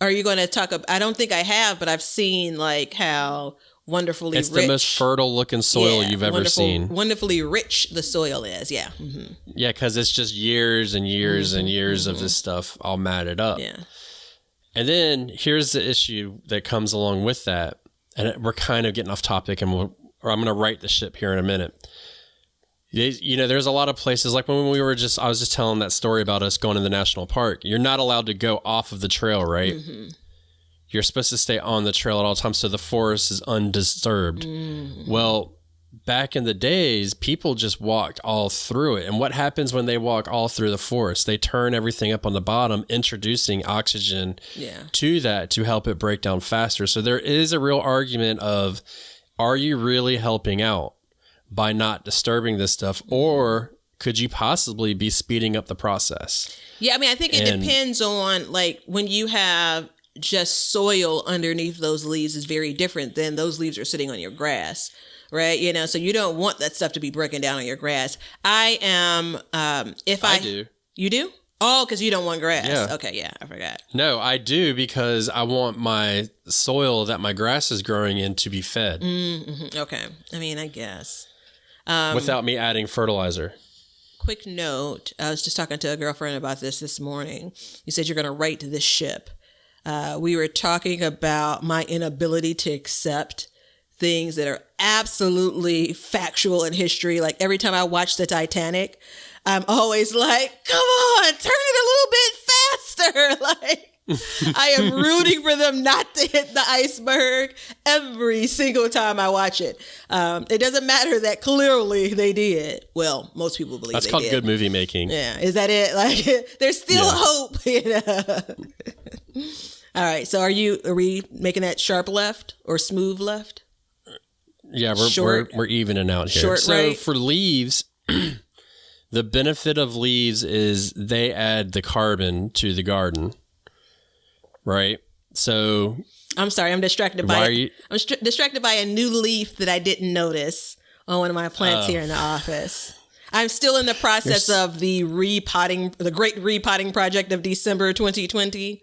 [SPEAKER 3] Are you going to talk about? I don't think I have, but I've seen like how wonderfully
[SPEAKER 1] it's
[SPEAKER 3] rich.
[SPEAKER 1] The most fertile looking soil you've ever seen.
[SPEAKER 3] Wonderfully rich the soil is. Yeah.
[SPEAKER 1] Yeah, because it's just years and years and years of this stuff all matted up.
[SPEAKER 3] Yeah.
[SPEAKER 1] And then here's the issue that comes along with that. And we're kind of getting off topic, and I'm going to right the ship here in a minute. There's a lot of places, like when I was just telling that story about us going to the national park. You're not allowed to go off of the trail, right? You're supposed to stay on the trail at all times, so the forest is undisturbed. Well, back in the days, people just walked all through it. And what happens when they walk all through the forest? They turn everything up on the bottom, introducing oxygen to that to help it break down faster. So there is a real argument of, are you really helping out by not disturbing this stuff, or could you possibly be speeding up the process? Yeah,
[SPEAKER 3] I mean, I think it depends on, like, when you have just soil underneath those leaves is very different than those leaves are sitting on your grass, right? So you don't want that stuff to be breaking down on your grass. I do. You do? Oh, because you don't want grass.
[SPEAKER 1] Yeah.
[SPEAKER 3] Okay, yeah, I forgot.
[SPEAKER 1] No, I do, because I want my soil that my grass is growing in to be fed.
[SPEAKER 3] Okay. I mean, I guess.
[SPEAKER 1] Without me adding fertilizer.
[SPEAKER 3] Quick note. I was just talking to a girlfriend about this morning. You said you're going to right this ship. We were talking about my inability to accept things that are absolutely factual in history. Like every time I watch the Titanic, I'm always like, come on, turn it a little bit faster. Like, I am rooting for them not to hit the iceberg every single time I watch it. It doesn't matter that clearly they did. Well, most people believe
[SPEAKER 1] that's
[SPEAKER 3] they
[SPEAKER 1] called
[SPEAKER 3] did.
[SPEAKER 1] Good movie making.
[SPEAKER 3] Yeah. Is that it? Like, there's still hope, All right. So are we making that sharp left or smooth left?
[SPEAKER 1] Yeah, we're evening out here.
[SPEAKER 3] Short,
[SPEAKER 1] so
[SPEAKER 3] right?
[SPEAKER 1] For leaves, the benefit of leaves is they add the carbon to the garden, right? So
[SPEAKER 3] I'm sorry, I'm distracted by distracted by a new leaf that I didn't notice on one of my plants here in the office. I'm still in the process of the great repotting project of December 2020.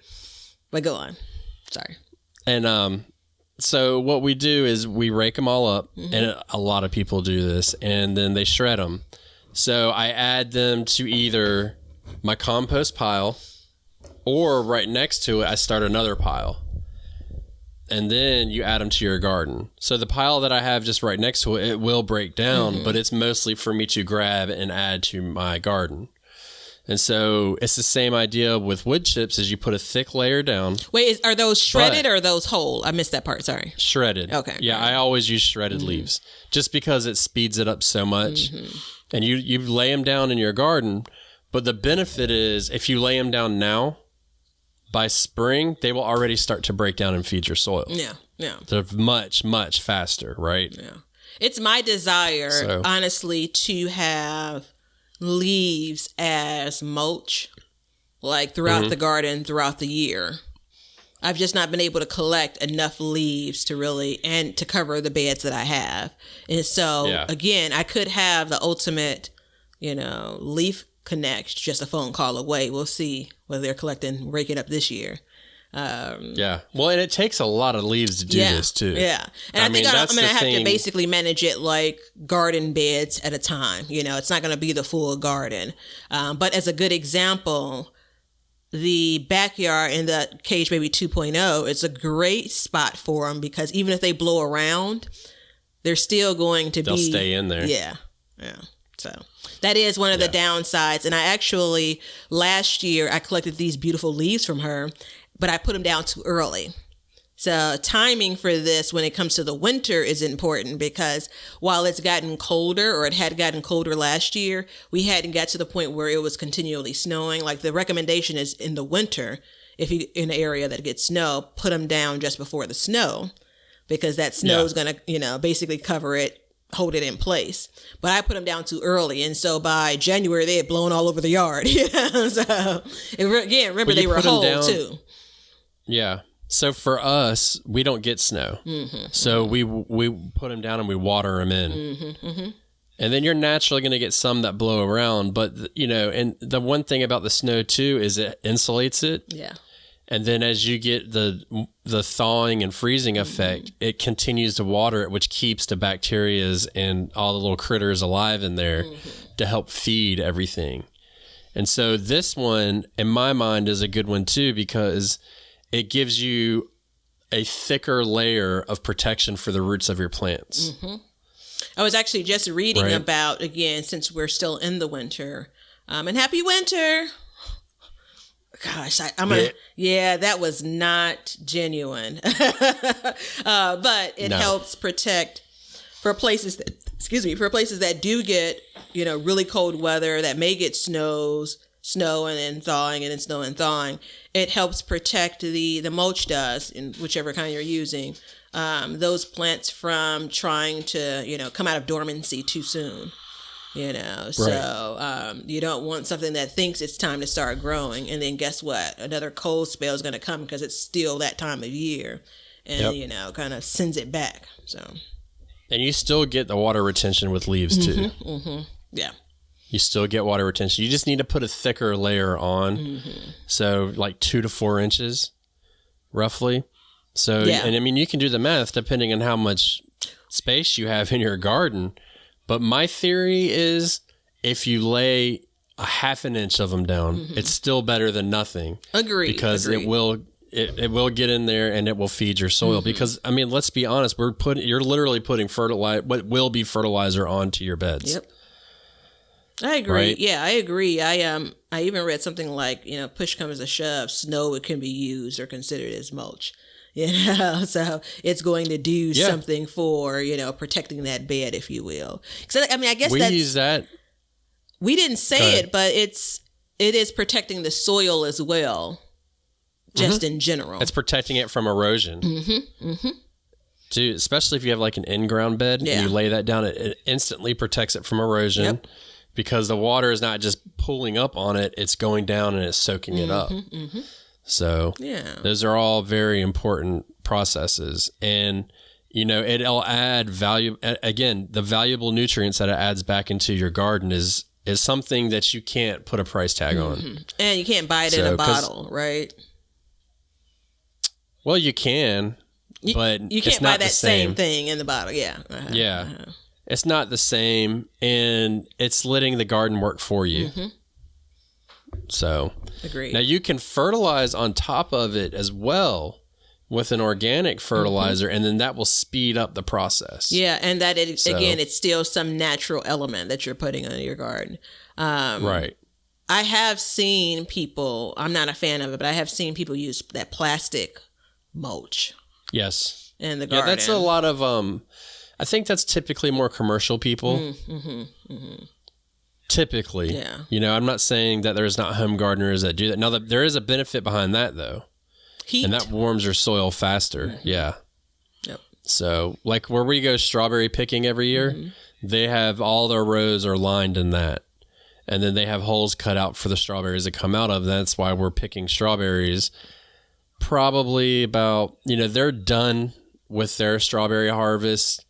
[SPEAKER 3] But go on. Sorry.
[SPEAKER 1] And so what we do is we rake them all up, and a lot of people do this, and then they shred them. So I add them to either my compost pile, or right next to it, I start another pile. and then you add them to your garden. So the pile that I have just right next to it, it will break down, but it's mostly for me to grab and add to my garden. And so it's the same idea with wood chips as you put a thick layer down.
[SPEAKER 3] Wait, are those shredded or are those whole? I missed that part. Sorry.
[SPEAKER 1] Shredded.
[SPEAKER 3] Okay.
[SPEAKER 1] Yeah, I always use shredded leaves just because it speeds it up so much. And you lay them down in your garden. But the benefit is if you lay them down now, by spring, they will already start to break down and feed your soil.
[SPEAKER 3] Yeah.
[SPEAKER 1] They're much, much faster, right?
[SPEAKER 3] Yeah. It's my desire, honestly, to have leaves as mulch, like throughout the garden, throughout the year. I've just not been able to collect enough leaves to really, and to cover the beds that I have. And so, again, I could have the ultimate, leaf connect, just a phone call away. We'll see whether they're collecting, raking up this year.
[SPEAKER 1] Well, and it takes a lot of leaves to do this too.
[SPEAKER 3] And I think I'm going to have to basically manage it like garden beds at a time. It's not going to be the full garden. But as a good example, the backyard in the Cage Baby 2.0 is a great spot for them because even if they blow around, they're still going to
[SPEAKER 1] they'll stay in there.
[SPEAKER 3] Yeah. So that is one of the downsides. And I actually, last year, I collected these beautiful leaves from her, but I put them down too early. So timing for this when it comes to the winter is important because while it's gotten colder, or it had gotten colder last year, we hadn't got to the point where it was continually snowing. Like the recommendation is in the winter, if you in an area that gets snow, put them down just before the snow because that snow is going to, basically cover it, hold it in place. But I put them down too early. And so by January, they had blown all over the yard. So again, remember they were whole too.
[SPEAKER 1] Yeah. So for us, we don't get snow. So we put them down and we water them in. And then you're naturally going to get some that blow around. But, and the one thing about the snow too is it insulates it.
[SPEAKER 3] Yeah.
[SPEAKER 1] And then as you get the thawing and freezing effect, it continues to water it, which keeps the bacterias and all the little critters alive in there to help feed everything. And so this one, in my mind, is a good one too because it gives you a thicker layer of protection for the roots of your plants.
[SPEAKER 3] I was actually just reading about, again, since we're still in the winter, and happy winter. Gosh, that was not genuine. But it helps protect for places that do get, really cold weather, that may get snow and then thawing and then snow and thawing. It helps protect the mulch does, in whichever kind you're using, those plants from trying to, come out of dormancy too soon. So you don't want something that thinks it's time to start growing. And then guess what? Another cold spell is going to come because it's still that time of year and, kind of sends it back. So.
[SPEAKER 1] And you still get the water retention with leaves too.
[SPEAKER 3] Yeah.
[SPEAKER 1] You still get water retention. You just need to put a thicker layer on. So like 2 to 4 inches roughly. So, and I mean, you can do the math depending on how much space you have in your garden. But my theory is if you lay a half an inch of them down, it's still better than nothing.
[SPEAKER 3] Agreed.
[SPEAKER 1] Because it will get in there and it will feed your soil. Because I mean, let's be honest, you're literally putting what will be fertilizer onto your beds.
[SPEAKER 3] Yep. I agree. Right? Yeah, I agree. I even read something like, push comes to shove, snow can be used or considered as mulch. So it's going to do something for, protecting that bed, if you will. So, I mean, I guess
[SPEAKER 1] we use that.
[SPEAKER 3] We didn't say it, but it is protecting the soil as well, just in general.
[SPEAKER 1] It's protecting it from erosion. Too, especially if you have like an in-ground bed and you lay that down, it instantly protects it from erosion because the water is not just pulling up on it, it's going down and it's soaking it up. So those are all very important processes. And, it'll add value. Again, the valuable nutrients that it adds back into your garden is something that you can't put a price tag on.
[SPEAKER 3] And you can't buy it in a bottle, right?
[SPEAKER 1] Well, you can, but
[SPEAKER 3] you can't buy that same thing in the bottle. Yeah.
[SPEAKER 1] It's not the same, and it's letting the garden work for you. So,
[SPEAKER 3] agreed.
[SPEAKER 1] Now you can fertilize on top of it as well, with an organic fertilizer, and then that will speed up the process.
[SPEAKER 3] Yeah, and that again, it's still some natural element that you're putting on your garden.
[SPEAKER 1] Right.
[SPEAKER 3] I have seen people, I'm not a fan of it, but I have seen people use that plastic mulch.
[SPEAKER 1] Yes.
[SPEAKER 3] In the garden.
[SPEAKER 1] Yeah, that's a lot of, I think that's typically more commercial people. Typically.
[SPEAKER 3] Yeah.
[SPEAKER 1] You know, I'm not saying that there's not home gardeners that do that. Now, there is a benefit behind that, though.
[SPEAKER 3] Heat.
[SPEAKER 1] And that warms your soil faster. Yeah.
[SPEAKER 3] Yep.
[SPEAKER 1] So, like where we go strawberry picking every year, they have all their rows are lined in that. And then they have holes cut out for the strawberries to come out of. That's why we're picking strawberries. Probably about, they're done with their strawberry harvest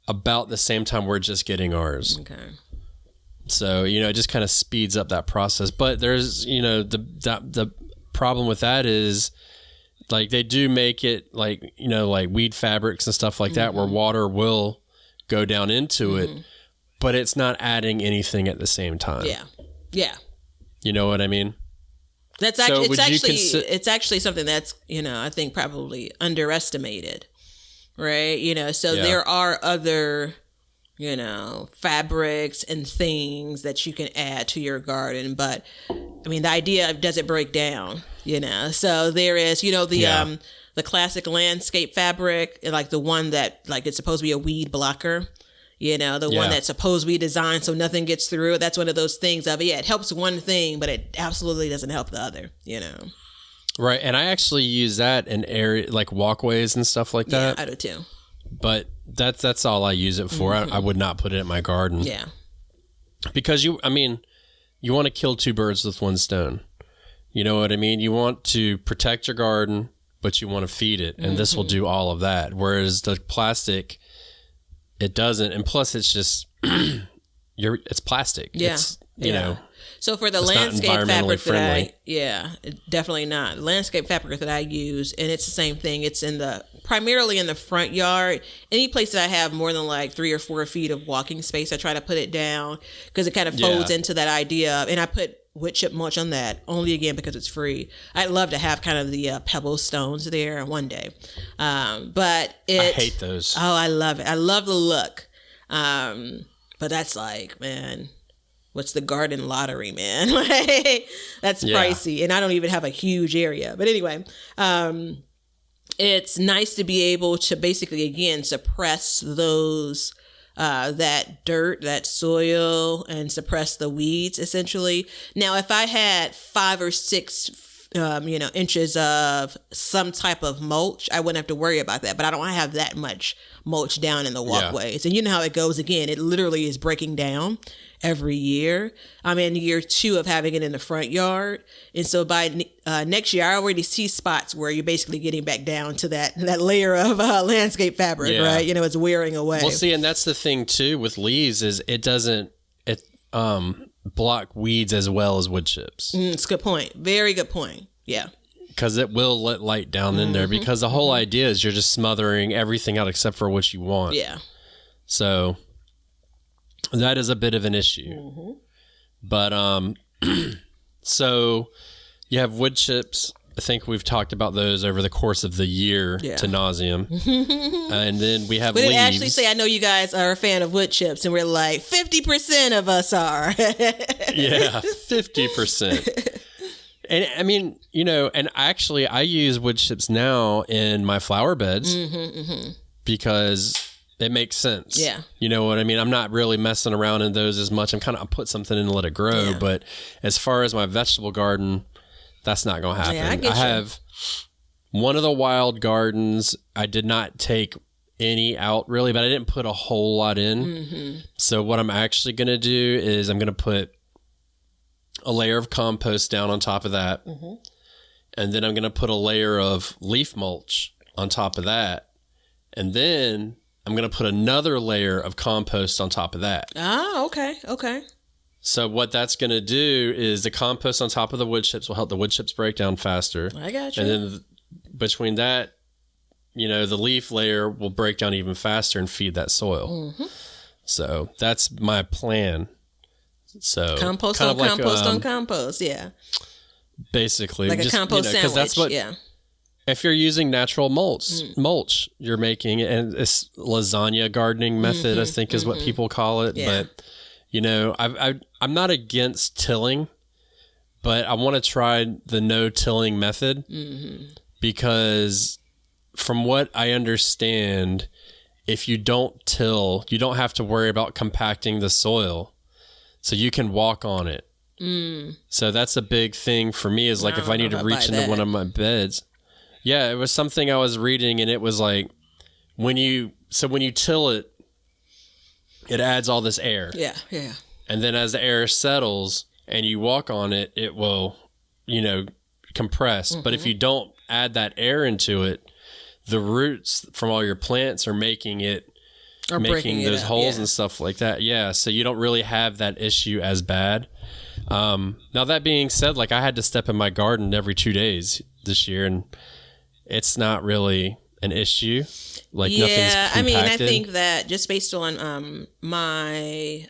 [SPEAKER 1] about the same time we're just getting ours.
[SPEAKER 3] Okay.
[SPEAKER 1] So, it just kind of speeds up that process. But there's, the problem with that is, like, they do make it like, like weed fabrics and stuff like that, where water will go down into it, but it's not adding anything at the same time.
[SPEAKER 3] Yeah. Yeah.
[SPEAKER 1] You know what I mean?
[SPEAKER 3] That's actually, it's actually something that's, I think probably underestimated, right? So there are other, fabrics and things that you can add to your garden, but I mean, the idea of does it break down, so there is, the classic landscape fabric, like the one that like it's supposed to be a weed blocker. The one that's supposed to be designed so nothing gets through. That's one of those things of, it helps one thing, but it absolutely doesn't help the other,
[SPEAKER 1] Right. And I actually use that in area like walkways and stuff like that.
[SPEAKER 3] Yeah, I do too.
[SPEAKER 1] But that's all I use it for. I would not put it in my garden.
[SPEAKER 3] Yeah.
[SPEAKER 1] Because you want to kill two birds with one stone. You know what I mean? You want to protect your garden, but you want to feed it. And this will do all of that. Whereas the plastic, it doesn't. And plus it's just, it's plastic.
[SPEAKER 3] Yeah.
[SPEAKER 1] It's,
[SPEAKER 3] So for the
[SPEAKER 1] it's
[SPEAKER 3] landscape
[SPEAKER 1] not environmentally
[SPEAKER 3] fabric
[SPEAKER 1] friendly.
[SPEAKER 3] definitely not. The landscape fabric that I use, and it's the same thing. It's primarily in the front yard. Any place that I have more than like 3 or 4 feet of walking space, I try to put it down because it kind of folds into that idea. And I put wood chip mulch on that only again because it's free. I'd love to have kind of the pebble stones there one day, but I
[SPEAKER 1] hate those.
[SPEAKER 3] Oh, I love it. I love the look, but that's like, man. What's the garden lottery, man? That's pricey. And I don't even have a huge area. But anyway, it's nice to be able to basically, again, suppress those, that dirt, that soil, and suppress the weeds, essentially. Now, if I had 5 or 6, inches of some type of mulch, I wouldn't have to worry about that. But I don't have that much mulch down in the walkways. And you know how it goes again. It literally is breaking down every year. I'm in year 2 of having it in the front yard. And so by next year, I already see spots where you're basically getting back down to that layer of landscape fabric, right? It's wearing away.
[SPEAKER 1] Well, see, and that's the thing too with leaves is it doesn't block weeds as well as wood chips.
[SPEAKER 3] It's a good point. Very good point. Yeah.
[SPEAKER 1] Because it will let light down in there because the whole idea is you're just smothering everything out except for what you want.
[SPEAKER 3] Yeah.
[SPEAKER 1] So that is a bit of an issue. But so you have wood chips. I think we've talked about those over the course of the year to nauseum. And then we have leaves.
[SPEAKER 3] But actually say, I know you guys are a fan of wood chips, and we're like, 50% of us are.
[SPEAKER 1] Yeah, 50%. And I mean, and actually I use wood chips now in my flower beds because it makes sense.
[SPEAKER 3] Yeah.
[SPEAKER 1] You know what I mean? I'm not really messing around in those as much. I put something in and let it grow. Yeah. But as far as my vegetable garden, that's not going to happen.
[SPEAKER 3] Yeah,
[SPEAKER 1] I have one of the wild gardens. I did not take any out really, but I didn't put a whole lot in. So what I'm actually going to do is I'm going to put a layer of compost down on top of that. And then I'm going to put a layer of leaf mulch on top of that. And then I'm going to put another layer of compost on top of that.
[SPEAKER 3] Ah, okay. Okay.
[SPEAKER 1] So what that's going to do is the compost on top of the wood chips will help the wood chips break down faster.
[SPEAKER 3] I got you.
[SPEAKER 1] And then between that, the leaf layer will break down even faster and feed that soil. So that's my plan. So
[SPEAKER 3] compost on compost on compost, yeah.
[SPEAKER 1] Basically,
[SPEAKER 3] like a compost sandwich.
[SPEAKER 1] That's what, If you're using natural mulch, you're making, and it's lasagna gardening method, I think is what people call it.
[SPEAKER 3] Yeah.
[SPEAKER 1] But, you know, I'm not against tilling, but I want to try the no tilling method because from what I understand, if you don't till, you don't have to worry about compacting the soil. So you can walk on it. So that's a big thing for me is like if I need to reach into one of my beds. Yeah, it was something I was reading, and it was like when you till it, it adds all this air.
[SPEAKER 3] Yeah.
[SPEAKER 1] And then as the air settles and you walk on it, it will, you know, compress. But if you don't add that air into it, the roots from all your plants are making those holes and stuff like that. Yeah, so you don't really have that issue as bad. Now that being said, like I had to step in my garden every 2 days this year, and it's not really an issue. Like nothing's compacted.
[SPEAKER 3] I mean, I think that just based on my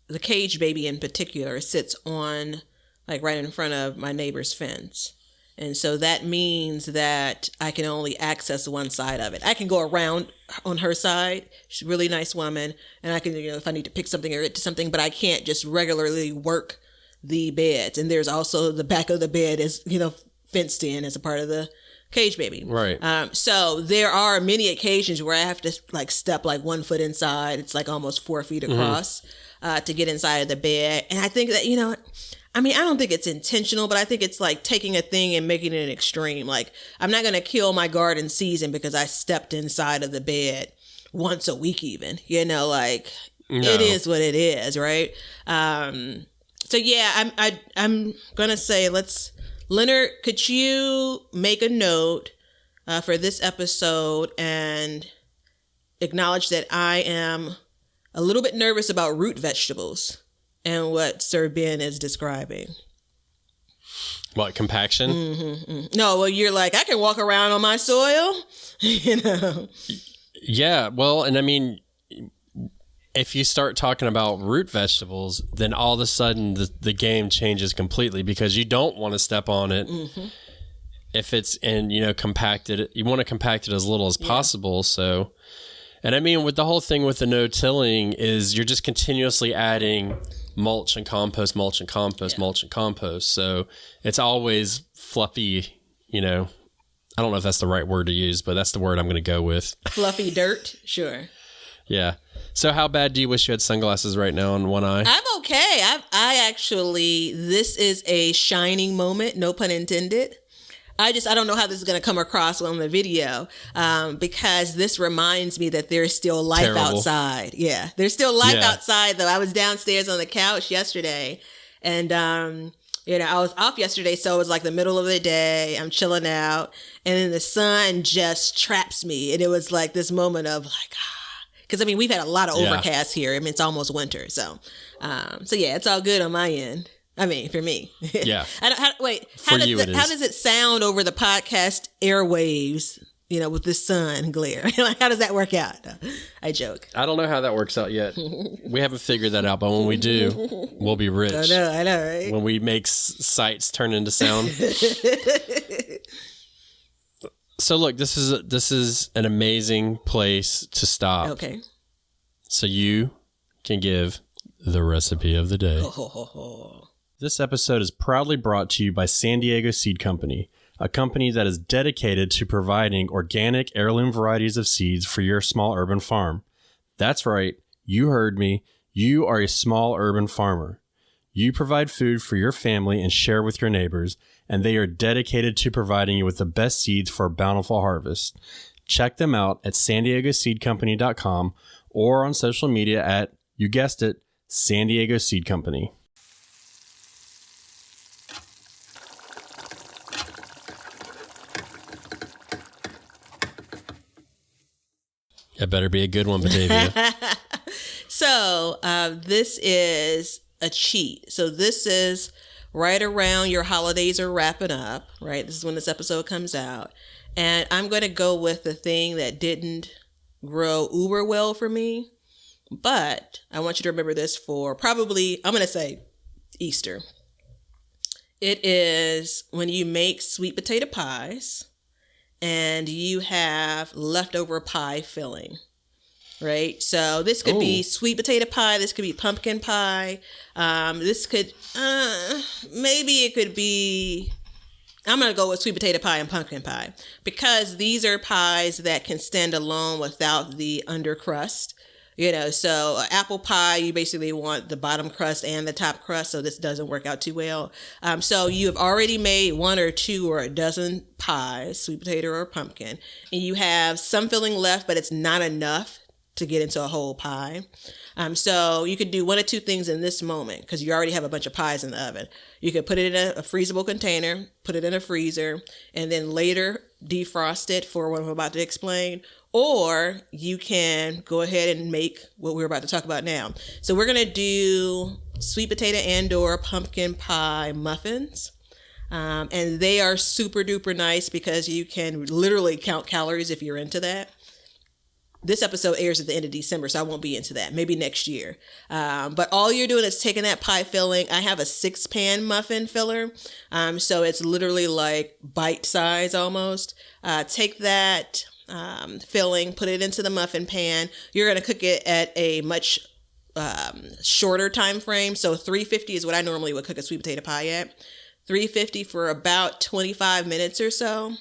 [SPEAKER 3] the cage baby in particular sits on like right in front of my neighbor's fence. And so that means that I can only access one side of it. I can go around on her side. She's a really nice woman. And I can, you know, if I need to pick something or get to something, but I can't just regularly work the beds. And there's also the back of the bed is, you know, fenced in as a part of the cage baby.
[SPEAKER 1] Right.
[SPEAKER 3] So there are many occasions where I have to like step like 1 foot inside. It's like almost 4 feet across to get inside of the bed. And I think that, you know, I mean, I don't think it's intentional, but I think it's like taking a thing and making it an extreme. Like I'm not going to kill my garden season because I stepped inside of the bed once a week even, you know, like it is what it is. Right. So yeah, I'm going to say Leonard, could you make a note for this episode and acknowledge that I am a little bit nervous about root vegetables and what Sir Ben is describing?
[SPEAKER 1] What, compaction?
[SPEAKER 3] No, well, you're like, I can walk around on my soil, you know?
[SPEAKER 1] Yeah, well, and I mean, if you start talking about root vegetables, then all of a sudden the game changes completely because you don't want to step on it. If it's compacted, you want to compact it as little as possible. So, and I mean, with the whole thing with the no tilling is you're just continuously adding mulch and compost, mulch and compost, mulch and compost. So it's always fluffy, you know. I don't know if that's the right word to use, but that's the word I'm going to go with. Fluffy dirt, sure. Yeah. So how bad do you wish you had sunglasses right now on one eye? I'm okay. I actually, this is a shining moment, no pun intended. I don't know how this is going to come across on the video because this reminds me that there's still life outside. Yeah, there's still life outside, though. I was downstairs on the couch yesterday and, I was off yesterday, so it was like the middle of the day. I'm chilling out and then the sun just traps me. And it was like this moment of like, because I mean, we've had a lot of overcast here. I mean, it's almost winter. So yeah, it's all good on my end. I mean, for me. Yeah. How does it sound over the podcast airwaves, with the sun glare? How does that work out? I joke. I don't know how that works out yet. We haven't figured that out, but when we do, we'll be rich. I know, right? When we make sights turn into sound. So look, this is an amazing place to stop. Okay. So you can give the recipe of the day. This episode is proudly brought to you by San Diego Seed Company, a company that is dedicated to providing organic heirloom varieties of seeds for your small urban farm. That's right, you heard me. You are a small urban farmer. You provide food for your family and share with your neighbors, and they are dedicated to providing you with the best seeds for a bountiful harvest. Check them out at sandiegoseedcompany.com or on social media at, you guessed it, San Diego Seed Company. It better be a good one, Batavia. So this is a cheat. So this is right around your holidays are wrapping up, right? This is when this episode comes out. And I'm going to go with the thing that didn't grow uber well for me. But I want you to remember this for probably, I'm going to say Easter.
[SPEAKER 3] It is when you make sweet potato pies and you have leftover pie filling, right? So this could be sweet potato pie. This could be pumpkin pie. This could, maybe it could be, I'm going to go with sweet potato pie and pumpkin pie because these are pies that can stand alone without the under crust. So apple pie, you basically want the bottom crust and the top crust, so this doesn't work out too well. So you have already made 1 or 2 or a dozen pies, sweet potato or pumpkin, and you have some filling left, but it's not enough to get into a whole pie. So you could do 1 or 2 things in this moment because you already have a bunch of pies in the oven. You could put it in a freezable container, put it in a freezer, and then later defrost it for what I'm about to explain. Or you can go ahead and make what we're about to talk about now. So we're going to do sweet potato and or pumpkin pie muffins. And they are super duper nice because you can literally count calories if you're into that. This episode airs at the end of December, so I won't be into that. Maybe next year. But all you're doing is taking that pie filling. I have a 6-pan muffin filler. So it's literally like bite size almost. Take that filling, put it into the muffin pan. You're going to cook it at a much shorter time frame. So 350 is what I normally would cook a sweet potato pie at. 350 for about 25 minutes or so.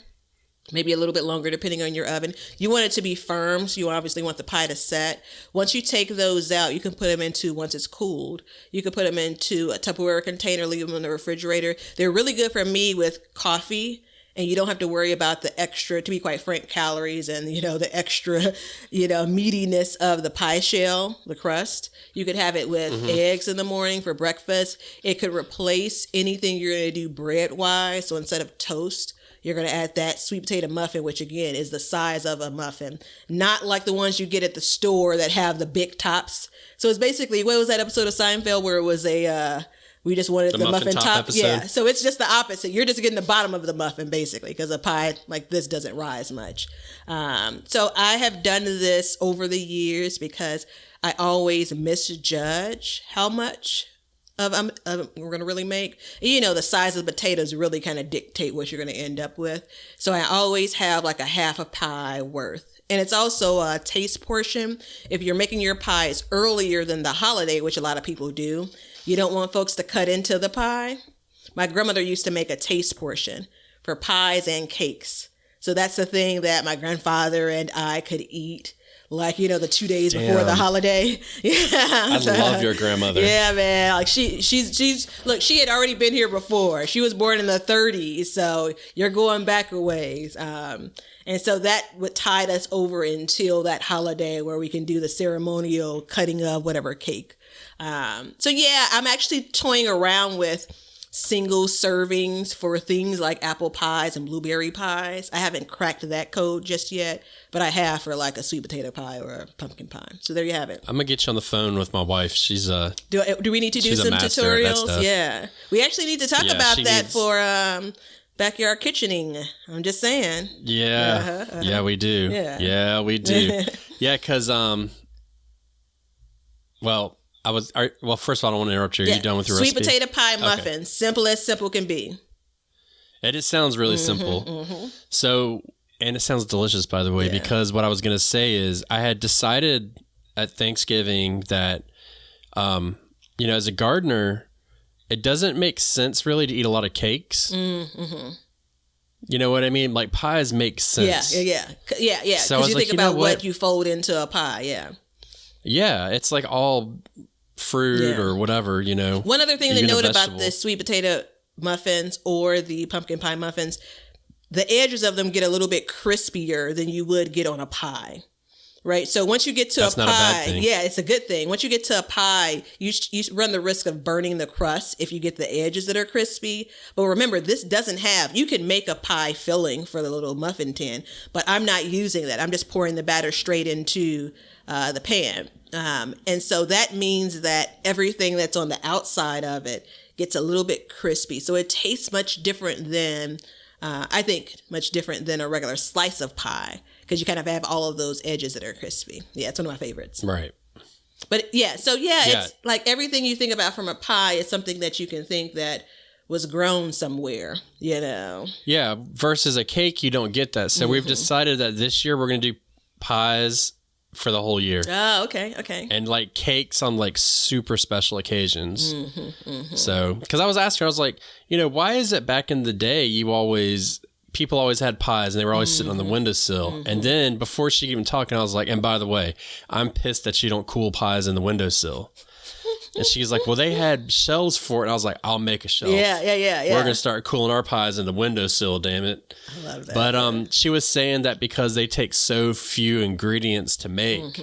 [SPEAKER 3] Maybe a little bit longer depending on your oven. You want it to be firm, so you obviously want the pie to set. Once you take those out, you can put them into, once it's cooled, you can put them into a Tupperware container, leave them in the refrigerator. They're really good for me with coffee, and you don't have to worry about the extra, to be quite frank, calories and, the extra, meatiness of the pie shell, the crust. You could have it with eggs in the morning for breakfast. It could replace anything you're going to do bread-wise. So instead of toast, you're going to add that sweet potato muffin, which again is the size of a muffin, not like the ones you get at the store that have the big tops. So it's basically, what was that episode of Seinfeld where it was we just wanted the muffin top?
[SPEAKER 1] Episode.
[SPEAKER 3] Yeah. So it's just the opposite. You're just getting the bottom of the muffin basically because a pie like this doesn't rise much. So I have done this over the years because I always misjudge how much we're going to really make. The size of the potatoes really kind of dictate what you're going to end up with. So I always have like a half a pie worth. And it's also a taste portion. If you're making your pies earlier than the holiday, which a lot of people do, you don't want folks to cut into the pie. My grandmother used to make a taste portion for pies and cakes. So that's the thing that my grandfather and I could eat. Like, the 2 days before the holiday. Yeah.
[SPEAKER 1] I love your grandmother.
[SPEAKER 3] Yeah, man. Like look, she had already been here before. She was born in the 30s. So you're going back a ways. And so that would tide us over until that holiday where we can do the ceremonial cutting of whatever cake. So yeah, I'm actually toying around with single servings for things like apple pies and blueberry pies. I haven't cracked that code just yet, but I have for like a sweet potato pie or a pumpkin pie. So there you have it.
[SPEAKER 1] I'm gonna get you on the phone with my wife. She's
[SPEAKER 3] do we need to do some tutorials? Yeah, we actually need to talk about that for backyard kitchening. I'm just saying.
[SPEAKER 1] Yeah, yeah, we do. Yeah, we do. Yeah, because first of all, I don't want to interrupt you. Are you done with your
[SPEAKER 3] sweet
[SPEAKER 1] recipe?
[SPEAKER 3] Potato pie muffin. Okay. Simple as simple can be.
[SPEAKER 1] And it sounds really simple. So, and it sounds delicious, by the way, because what I was going to say is I had decided at Thanksgiving that, as a gardener, it doesn't make sense really to eat a lot of cakes. You know what I mean? Like pies make sense. Yeah.
[SPEAKER 3] So because you think about what you fold into a pie. Yeah.
[SPEAKER 1] Yeah. It's like all fruit or whatever,
[SPEAKER 3] One other thing to note about the sweet potato muffins or the pumpkin pie muffins, the edges of them get a little bit crispier than you would get on a pie, right? So once you get to a pie, it's a good thing. Once you get to a pie, you run the risk of burning the crust if you get the edges that are crispy. But remember, this doesn't have, you can make a pie filling for the little muffin tin, but I'm not using that. I'm just pouring the batter straight into the pan. And so that means that everything that's on the outside of it gets a little bit crispy. So it tastes much different than, I think, much different than a regular slice of pie because you kind of have all of those edges that are crispy. Yeah, it's one of my favorites.
[SPEAKER 1] Right.
[SPEAKER 3] But it's like everything you think about from a pie is something that you can think that was grown somewhere, you know.
[SPEAKER 1] Yeah, versus a cake, you don't get that. So we've decided that this year we're going to do pies for the whole year.
[SPEAKER 3] Oh, okay, okay.
[SPEAKER 1] And like cakes on like super special occasions. So, because I was asking her, I was like, you know, why is it back in the day people always had pies and they were always sitting on the windowsill? And then before she even talking, I was like, and by the way, I'm pissed that you don't cool pies in the windowsill. And she's like, well, they had shelves for it. And I was like, I'll make a shelf.
[SPEAKER 3] Yeah.
[SPEAKER 1] We're going to start cooling our pies in the windowsill, damn it.
[SPEAKER 3] I love that.
[SPEAKER 1] But she was saying that because they take so few ingredients to make,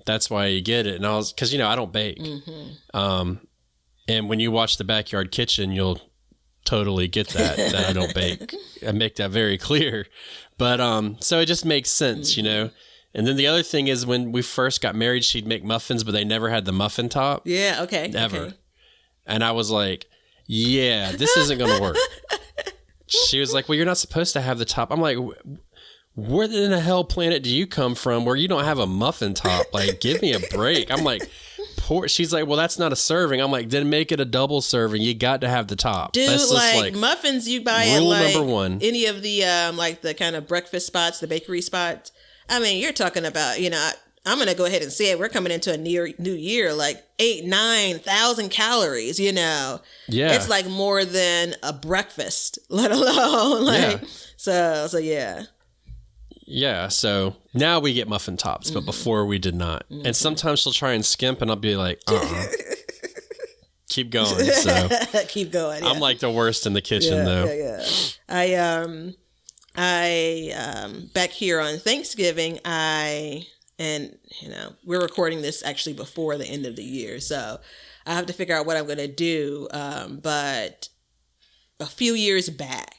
[SPEAKER 1] that's why you get it. And I was, because, you know, I don't bake. And when you watch The Backyard Kitchen, you'll totally get that I don't bake. I make that very clear. But so it just makes sense, you know. And then the other thing is when we first got married, she'd make muffins, but they never had the muffin top.
[SPEAKER 3] Yeah, okay.
[SPEAKER 1] Ever.
[SPEAKER 3] Okay.
[SPEAKER 1] And I was like, yeah, this isn't going to work. She was like, well, you're not supposed to have the top. I'm like, where in the hell planet do you come from where you don't have a muffin top? Like, give me a break. I'm like, poor. She's like, well, that's not a serving. I'm like, then make it a double serving. You got to have the top.
[SPEAKER 3] Dude,
[SPEAKER 1] that's just
[SPEAKER 3] like muffins you buy at
[SPEAKER 1] rule
[SPEAKER 3] like
[SPEAKER 1] number one.
[SPEAKER 3] Any of the like the kind of breakfast spots, the bakery spots. I mean, you're talking about, you know, I'm going to go ahead and say it. We're coming into a new year, like 8,000-9,000 calories, you know.
[SPEAKER 1] Yeah.
[SPEAKER 3] It's like more than a breakfast, let alone like, so yeah.
[SPEAKER 1] Yeah, so now we get muffin tops, but before we did not. And sometimes she'll try and skimp, and I'll be like, keep going. So
[SPEAKER 3] Keep going. Yeah.
[SPEAKER 1] I'm like the worst in the kitchen, though.
[SPEAKER 3] Yeah. I back here on Thanksgiving, and you know, we're recording this actually before the end of the year, so I have to figure out what I'm going to do. But a few years back,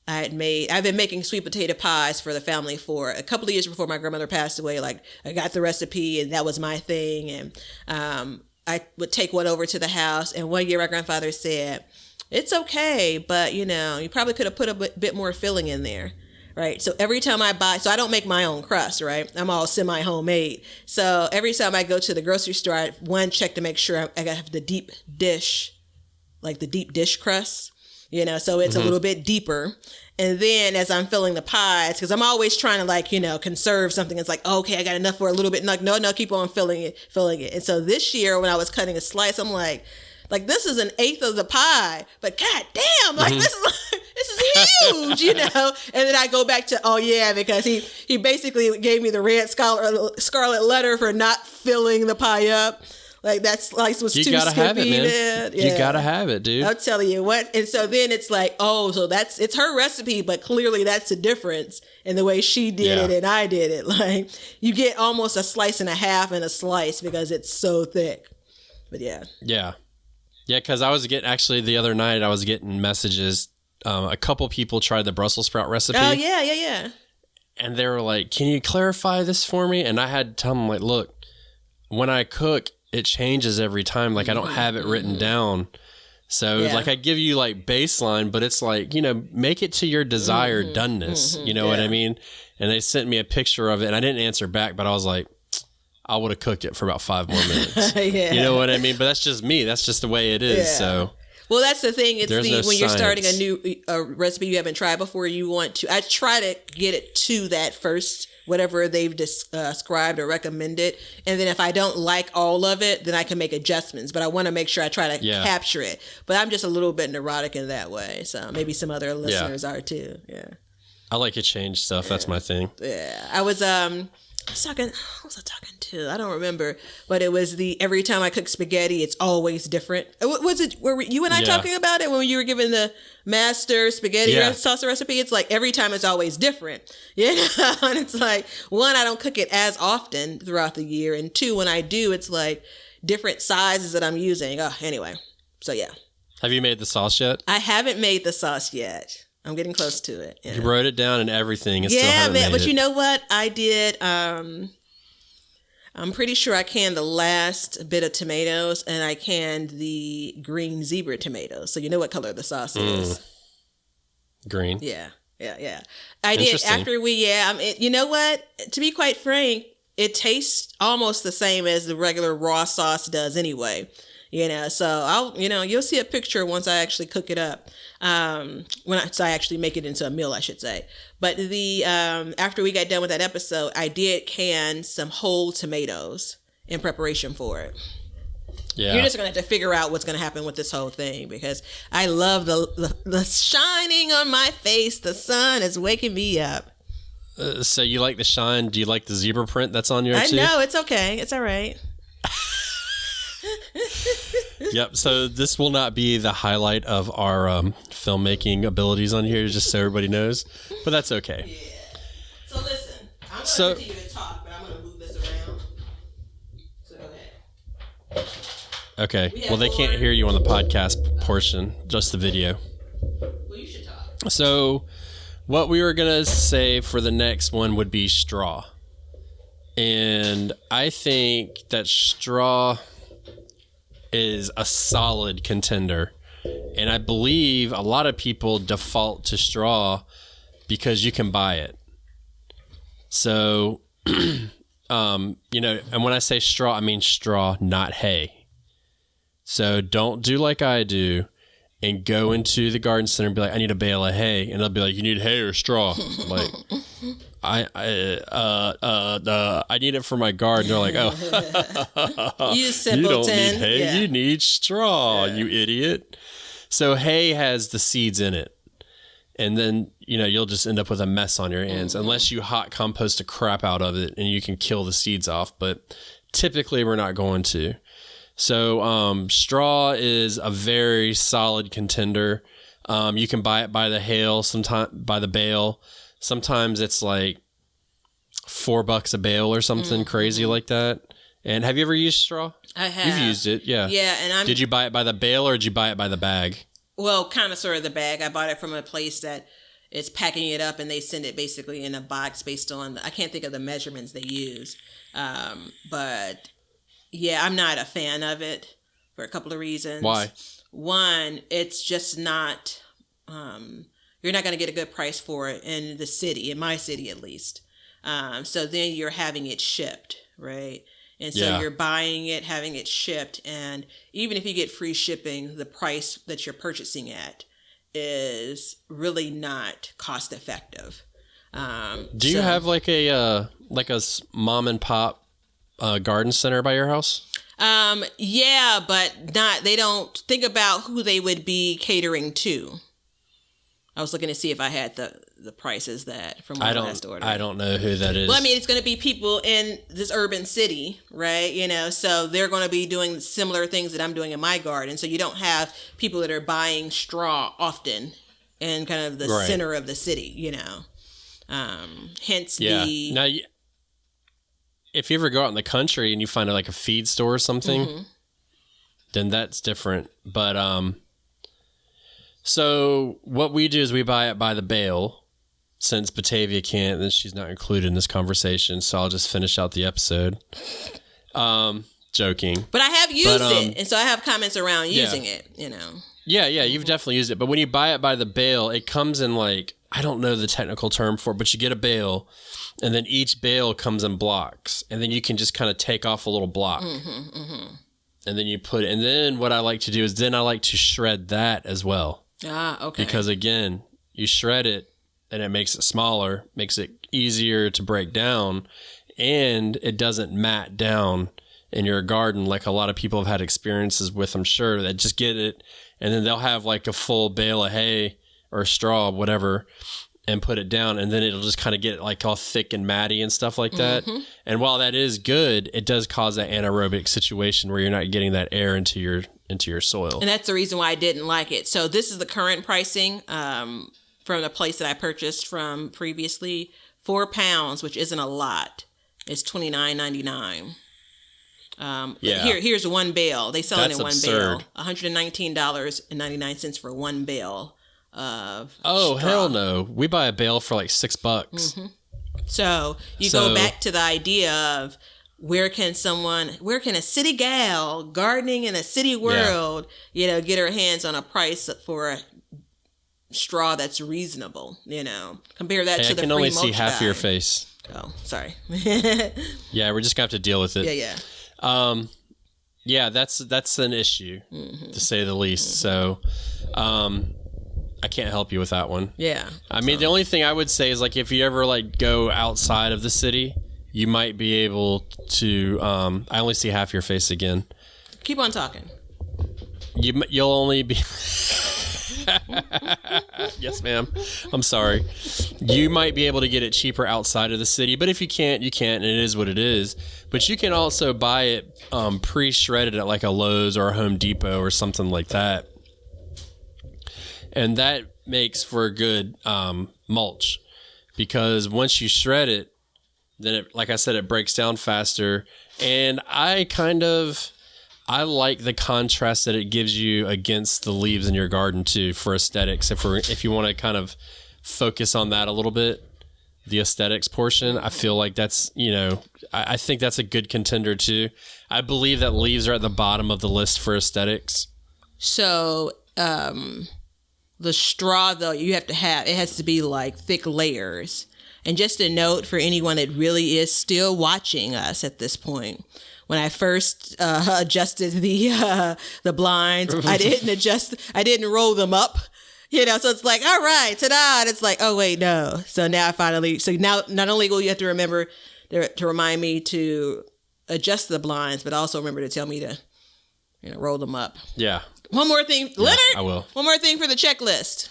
[SPEAKER 3] I've been making sweet potato pies for the family for a couple of years before my grandmother passed away. Like, I got the recipe and that was my thing. And I would take one over to the house. And one year my grandfather said, it's okay, but you know, you probably could have put a bit more filling in there. Right. So every time I I don't make my own crust, right? I'm all semi-homemade. So every time I go to the grocery store, I check to make sure I have the deep dish, like the deep dish crust. You know, so it's a little bit deeper. And then as I'm filling the pies, because I'm always trying to like, you know, conserve something. It's like, okay, I got enough for a little bit. Like, no, keep on filling it. And so this year when I was cutting a slice, I'm like this is an eighth of the pie, but god damn, like this is huge, you know? And then I go back to, oh yeah, because he basically gave me the red scarlet letter for not filling the pie up. Like that slice was too skimpy. You gotta have it, man. Yeah.
[SPEAKER 1] You gotta have it, dude.
[SPEAKER 3] I'll tell you what. And so then it's like, oh, so it's her recipe, but clearly that's the difference in the way she did it and I did it. Like you get almost a slice and a half in a slice because it's so thick. But yeah.
[SPEAKER 1] Yeah. Yeah, because I was the other night, I was getting messages. A couple people tried the Brussels sprout recipe.
[SPEAKER 3] Oh, yeah.
[SPEAKER 1] And they were like, can you clarify this for me? And I had to tell them, like, look, when I cook, it changes every time. Like, I don't have it written down. So, like, I give you, like, baseline, but it's like, you know, make it to your desired doneness. You know what I mean? And they sent me a picture of it, and I didn't answer back, but I was like, I would have cooked it for about 5 more minutes. You know what I mean? But that's just me. That's just the way it is. Yeah. So,
[SPEAKER 3] well, that's the thing. It's when you're starting a new recipe you haven't tried before, you want to. I try to get it to that first, whatever they've described or recommended, and then if I don't like all of it, then I can make adjustments. But I want to make sure I try to capture it. But I'm just a little bit neurotic in that way. So maybe some other listeners are too. Yeah.
[SPEAKER 1] I like to change stuff. That's my thing.
[SPEAKER 3] Yeah. I was talking, who was I talking to? I don't remember, but it was every time I cook spaghetti, it's always different. Were you and I talking about it when you were giving the master spaghetti salsa recipe? It's like every time it's always different. You know? And it's like, one, I don't cook it as often throughout the year. And two, when I do, it's like different sizes that I'm using. Oh, anyway. So yeah.
[SPEAKER 1] Have you made the sauce yet?
[SPEAKER 3] I haven't made the sauce yet. I'm getting close to it. Yeah.
[SPEAKER 1] You wrote it down and everything. And still haven't made
[SPEAKER 3] but
[SPEAKER 1] it.
[SPEAKER 3] You know what? I did. I'm pretty sure I canned the last bit of tomatoes and I canned the green zebra tomatoes. So you know what color the sauce is?
[SPEAKER 1] Green.
[SPEAKER 3] Yeah. I did after you know what? To be quite frank, it tastes almost the same as the regular raw sauce does anyway. So you'll see a picture once I actually cook it up. So I actually make it into a meal, I should say. But after we got done with that episode, I did can some whole tomatoes in preparation for it.
[SPEAKER 1] Yeah.
[SPEAKER 3] You're just going to have to figure out what's going to happen with this whole thing, because I love the shining on my face. The sun is waking me up.
[SPEAKER 1] So you like the shine? Do you like the zebra print that's on your too?
[SPEAKER 3] I know. It's okay. It's all right.
[SPEAKER 1] Yep. So this will not be the highlight of our filmmaking abilities on here, just so everybody knows. But that's okay.
[SPEAKER 3] Yeah. So listen, I'm going to continue to talk, but I'm going to move this around. So go ahead.
[SPEAKER 1] Okay. Well, they can't hear you on the podcast portion, just the video.
[SPEAKER 3] Well, you should talk.
[SPEAKER 1] So what we were going to say for the next one would be straw. And I think that straw is a solid contender. And I believe a lot of people default to straw because you can buy it. So, and when I say straw, I mean straw, not hay. So don't do like I do and go into the garden center and be like, I need a bale of hay. And they'll be like, you need hay or straw? I'm like, I need it for my garden. They're like, oh,
[SPEAKER 3] you simpleton.
[SPEAKER 1] You don't need hay.
[SPEAKER 3] Yeah.
[SPEAKER 1] You need straw, you idiot. So hay has the seeds in it. And then, you'll just end up with a mess on your hands unless you hot compost the crap out of it and you can kill the seeds off. But typically we're not going to. So straw is a very solid contender. You can buy it by the by the bale. Sometimes it's like $4 a bale or something crazy like that. And have you ever used straw?
[SPEAKER 3] I have.
[SPEAKER 1] You've used it, yeah.
[SPEAKER 3] Yeah, and
[SPEAKER 1] Did you buy it by the bale or did you buy it by the bag?
[SPEAKER 3] Well, kind of sort of the bag. I bought it from a place that is packing it up and they send it basically in a box based on, I can't think of the measurements they use. But yeah, I'm not a fan of it for a couple of reasons.
[SPEAKER 1] Why?
[SPEAKER 3] One, it's just not, you're not going to get a good price for it in the city, in my city at least. So then you're having it shipped, right? And so you're buying it, having it shipped. And even if you get free shipping, the price that you're purchasing at is really not cost effective.
[SPEAKER 1] Do you have like a mom and pop garden center by your house?
[SPEAKER 3] Yeah, but they don't think about who they would be catering to. I was looking to see if I had the prices that from when I last ordered.
[SPEAKER 1] I don't know who that is.
[SPEAKER 3] Well, I mean, it's going to be people in this urban city, right? So they're going to be doing similar things that I'm doing in my garden. So you don't have people that are buying straw often in kind of the center of the city, hence the...
[SPEAKER 1] Now, if you ever go out in the country and you find like a feed store or something, then that's different. But so what we do is we buy it by the bale. Since Batavia can't, then she's not included in this conversation, so I'll just finish out the episode. Joking.
[SPEAKER 3] But I have used it, and so I have comments around using it,
[SPEAKER 1] Yeah, you've definitely used it. But when you buy it by the bale, it comes in like, I don't know the technical term for it, but you get a bale, and then each bale comes in blocks, and then you can just kind of take off a little block. And then you put it, and then what I like to do is then I like to shred that as well.
[SPEAKER 3] Ah, okay.
[SPEAKER 1] Because again, you shred it, and it makes it smaller, makes it easier to break down, and it doesn't mat down in your garden like a lot of people have had experiences with, I'm sure, that just get it, and then they'll have like a full bale of hay or straw, whatever, and put it down, and then it'll just kind of get like all thick and matty and stuff like that. And while that is good, it does cause that anaerobic situation where you're not getting that air into your soil. And
[SPEAKER 3] that's the reason why I didn't like it. So this is the current pricing from the place that I purchased from previously. 4 pounds, which isn't a lot, is $29.99. Here's one bale. They sell it in one bale. $119.99 for one bale of straw.
[SPEAKER 1] Hell no. We buy a bale for like $6.
[SPEAKER 3] So you go back to the idea of where can a city gal gardening in a city world, get her hands on a price for a straw that's reasonable, compare that to the free mulch. I can only see half
[SPEAKER 1] of your face.
[SPEAKER 3] Oh, sorry.
[SPEAKER 1] Yeah, we're just gonna have to deal with it.
[SPEAKER 3] Yeah.
[SPEAKER 1] Yeah, that's an issue, to say the least. So, I can't help you with that one.
[SPEAKER 3] Yeah.
[SPEAKER 1] I mean, the only thing I would say is, like, if you ever, like, go outside of the city, you might be able to, I only see half your face again.
[SPEAKER 3] Keep on talking.
[SPEAKER 1] You'll only be... Yes, ma'am. I'm sorry. You might be able to get it cheaper outside of the city, but if you can't, you can't, and it is what it is. But you can also buy it pre-shredded at like a Lowe's or a Home Depot or something like that. And that makes for a good mulch, because once you shred it, then it, like I said, it breaks down faster. And I like the contrast that it gives you against the leaves in your garden too, for aesthetics. If you want to kind of focus on that a little bit, the aesthetics portion, I feel like that's, I think that's a good contender too. I believe that leaves are at the bottom of the list for aesthetics.
[SPEAKER 3] So, the straw though, it has to be like thick layers. And just a note for anyone that really is still watching us at this point. When I first adjusted the blinds, I didn't roll them up, so it's like, all right, ta-da. And it's like, oh, wait, no. So now now not only will you have to remember to remind me to adjust the blinds, but also remember to tell me to, roll them up.
[SPEAKER 1] Yeah.
[SPEAKER 3] One more thing,
[SPEAKER 1] yeah,
[SPEAKER 3] Leonard.
[SPEAKER 1] I will.
[SPEAKER 3] One more thing for the checklist.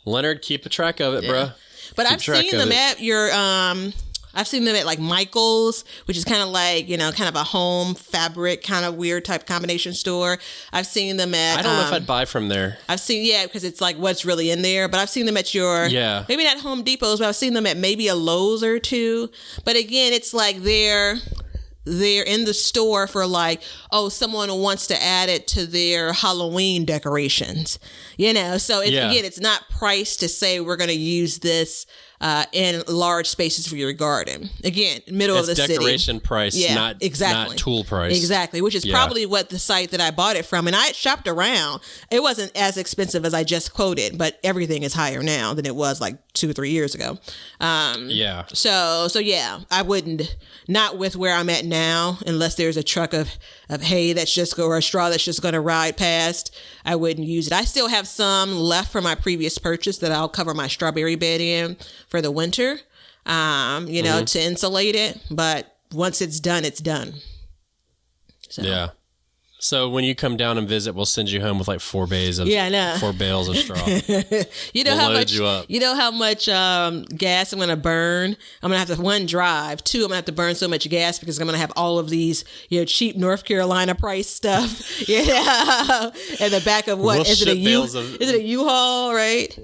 [SPEAKER 1] Leonard, keep a track of it, bruh.
[SPEAKER 3] But I've seen them at your, I've seen them at like Michael's, which is kind of like, kind of a home fabric kind of weird type combination store. I've seen them at...
[SPEAKER 1] I don't know if I'd buy from there.
[SPEAKER 3] I've seen, because it's like what's really in there. But I've seen them at maybe not Home Depot's, but I've seen them at maybe a Lowe's or two. But again, it's like they're in the store for like, someone wants to add it to their Halloween decorations, so again, it's not priced to say we're going to use this in large spaces for your garden. Again, middle of the city. It's decoration
[SPEAKER 1] price, not tool price.
[SPEAKER 3] Exactly, which is probably what the site that I bought it from. And I shopped around. It wasn't as expensive as I just quoted, but everything is higher now than it was like 2 or 3 years ago. So yeah, I wouldn't, not with where I'm at now, unless there's a truck of hay or a straw that's just going to ride past. I wouldn't use it. I still have some left from my previous purchase that I'll cover my strawberry bed in for the winter, to insulate it. But once it's done, it's done. So.
[SPEAKER 1] Yeah. So when you come down and visit, we'll send you home with like 4 bales of straw.
[SPEAKER 3] You know how much gas I'm going to burn? I'm going to have to, 1, drive. 2, I'm going to have to burn so much gas because I'm going to have all of these, cheap North Carolina price stuff. In the back of what? Is it a U-Haul, right?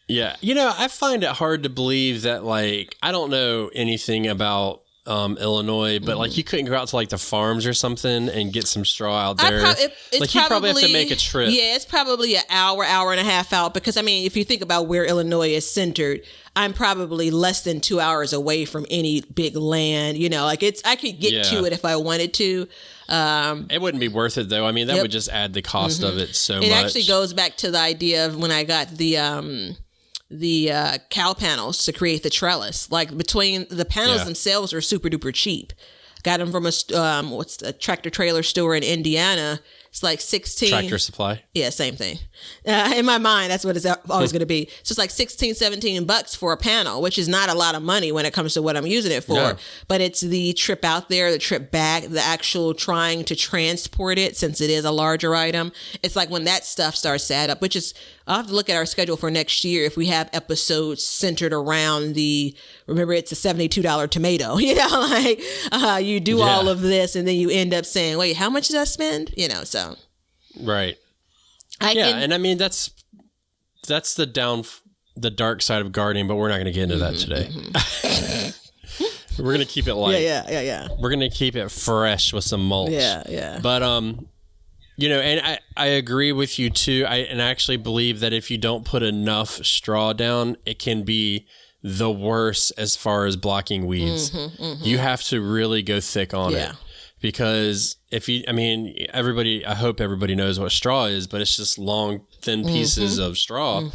[SPEAKER 1] Yeah. I find it hard to believe that, like, I don't know anything about Illinois, but like you couldn't go out to like the farms or something and get some straw out there. You probably have to make a trip.
[SPEAKER 3] Yeah, it's probably an hour and a half out, because I mean, if you think about where Illinois is centered, I'm probably less than 2 hours away from any big land. I could get to it if I wanted to.
[SPEAKER 1] It wouldn't be worth it though. I mean, that would just add the cost of it so much.
[SPEAKER 3] It actually goes back to the idea of when I got the cow panels to create the trellis. Like, between the panels themselves are super duper cheap. Got them from a tractor trailer store in Indiana. It's like 16.
[SPEAKER 1] Tractor Supply.
[SPEAKER 3] Yeah, same thing. In my mind, that's what it's always going to be. So it's like $16-17 for a panel, which is not a lot of money when it comes to what I'm using it for. Yeah. But it's the trip out there, the trip back, the actual trying to transport it, since it is a larger item. It's like when that stuff starts to add up, which is, I'll have to look at our schedule for next year if we have episodes centered around remember, it's a $72 tomato. You do all of this and then you end up saying, wait, how much did I spend? So. Right.
[SPEAKER 1] And I mean, that's the dark side of gardening, but we're not going to get into that today. We're going to keep it light.
[SPEAKER 3] Yeah.
[SPEAKER 1] We're going to keep it fresh with some mulch.
[SPEAKER 3] Yeah.
[SPEAKER 1] But, and I agree with you too. I actually believe that if you don't put enough straw down, it can be the worst as far as blocking weeds. You have to really go thick on it. Because I hope everybody knows what straw is, but it's just long, thin pieces of straw.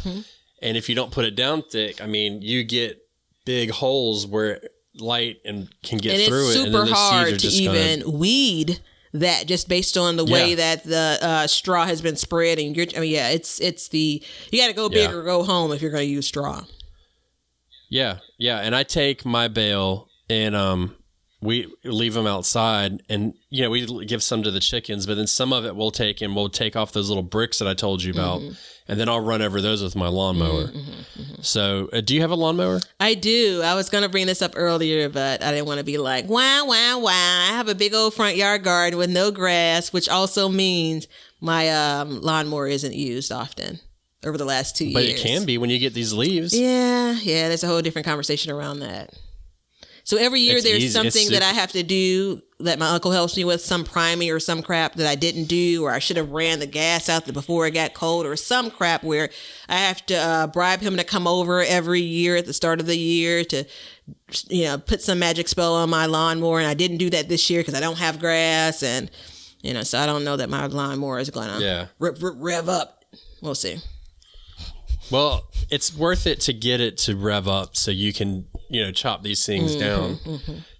[SPEAKER 1] And if you don't put it down thick, I mean, you get big holes where light can get through it.
[SPEAKER 3] And it's super hard to even weed that just based on the way that the straw has been spread. And you got to go big or go home if you're going to use straw.
[SPEAKER 1] Yeah. And I take my bale and we leave them outside, and we give some to the chickens, but then some of it we'll take off those little bricks that I told you about, and then I'll run over those with my lawnmower. So, do you have a lawnmower?
[SPEAKER 3] I do. I was going to bring this up earlier, but I didn't want to be like, wow. I have a big old front yard garden with no grass, which also means my lawnmower isn't used often over the last 2 years.
[SPEAKER 1] But it can be when you get these leaves.
[SPEAKER 3] Yeah. There's a whole different conversation around that. So every year there's something that I have to do that my uncle helps me with, some priming or some crap that I didn't do, or I should have ran the gas out before it got cold, or some crap where I have to bribe him to come over every year at the start of the year to, put some magic spell on my lawnmower. And I didn't do that this year because I don't have grass. And, so I don't know that my lawnmower is going to rev up. We'll see.
[SPEAKER 1] Well, it's worth it to get it to rev up so you can, chop these things down,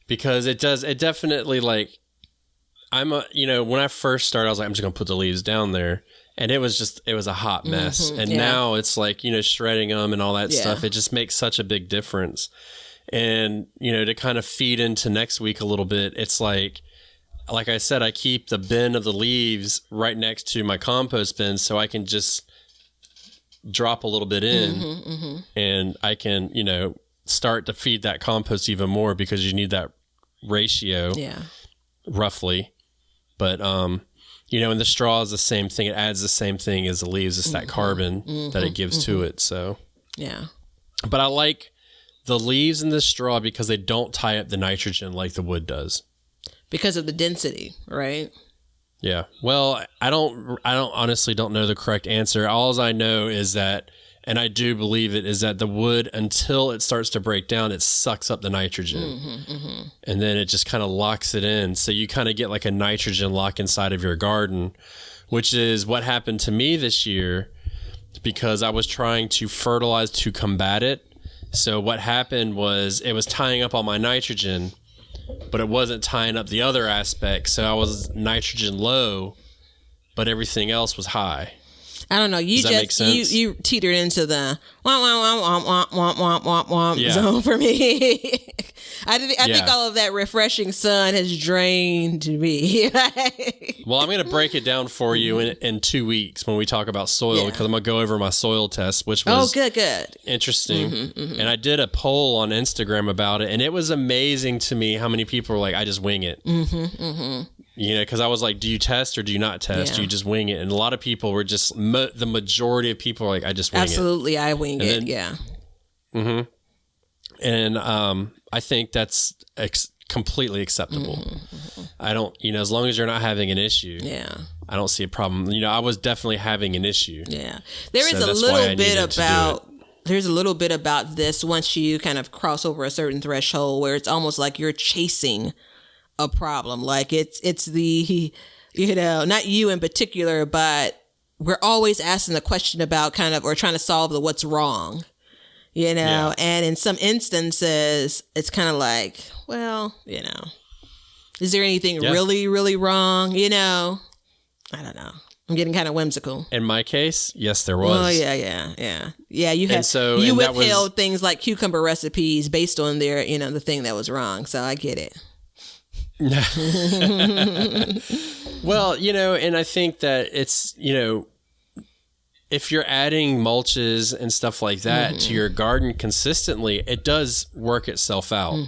[SPEAKER 1] because it definitely, like, when I first started, I was like, I'm just going to put the leaves down there, and it was a hot mess. And now it's like, shredding them and all that stuff. It just makes such a big difference. And, to kind of feed into next week a little bit, it's like I said, I keep the bin of the leaves right next to my compost bin so I can just drop a little bit in and I can, start to feed that compost even more, because you need that ratio roughly. But, and the straw is the same thing. It adds the same thing as the leaves. It's that carbon that it gives to it. So, but I like the leaves and the straw because they don't tie up the nitrogen like the wood does.
[SPEAKER 3] Because of the density, right?
[SPEAKER 1] Yeah. Well, I honestly don't know the correct answer. All I know is that, and I do believe it, is that the wood, until it starts to break down, it sucks up the nitrogen. And then it just kind of locks it in. So you kind of get like a nitrogen lock inside of your garden, which is what happened to me this year because I was trying to fertilize to combat it. So what happened was it was tying up all my nitrogen, but it wasn't tying up the other aspects. So I was nitrogen low, but everything else was high.
[SPEAKER 3] I don't know. You you teetered into the womp zone for me. I think all of that refreshing sun has drained me.
[SPEAKER 1] Well, I'm going to break it down for you in 2 weeks when we talk about soil, because I'm going to go over my soil test, which was
[SPEAKER 3] good.
[SPEAKER 1] Interesting. And I did a poll on Instagram about it, and it was amazing to me how many people were like, I just wing it. Because I was like, do you test or do you not test? Do you just wing it? And a lot of people were just, the majority of people were like, I just wing it.
[SPEAKER 3] Absolutely, I wing it,
[SPEAKER 1] And I think that's completely acceptable. I don't, as long as you're not having an issue. I don't see a problem. I was definitely having an issue.
[SPEAKER 3] There's a little bit about this once you kind of cross over a certain threshold where it's almost like you're chasing a problem. Like it's the, not you in particular, but we're always asking the question about kind of, or trying to solve the what's wrong, and in some instances it's kind of like, well, is there anything really, really wrong? I don't know. I'm getting kind of whimsical.
[SPEAKER 1] In my case, yes, there was.
[SPEAKER 3] Oh, yeah. You withheld things like cucumber recipes based on their, the thing that was wrong. So I get it.
[SPEAKER 1] Well, and I think that it's, if you're adding mulches and stuff like that to your garden consistently, it does work itself out.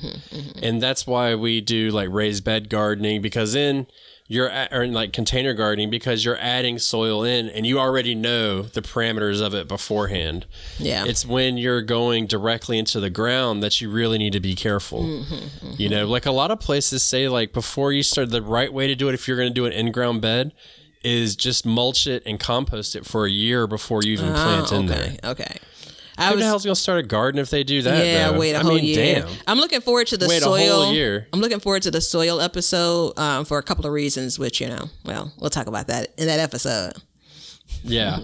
[SPEAKER 1] And that's why we do like raised bed gardening, because then or like container gardening, because you're adding soil in and you already know the parameters of it beforehand. It's when you're going directly into the ground that you really need to be careful. Like a lot of places say, like, before you start, the right way to do it, if you're going to do an in-ground bed, is just mulch it and compost it for a year before you even plant in there. Who the hell's going to start a garden if they do that?
[SPEAKER 3] Wait a whole year.
[SPEAKER 1] Damn.
[SPEAKER 3] I'm looking forward to the soil.
[SPEAKER 1] Wait a whole year.
[SPEAKER 3] I'm looking forward to the soil episode for a couple of reasons, which, we'll talk about that in that episode.
[SPEAKER 1] Yeah.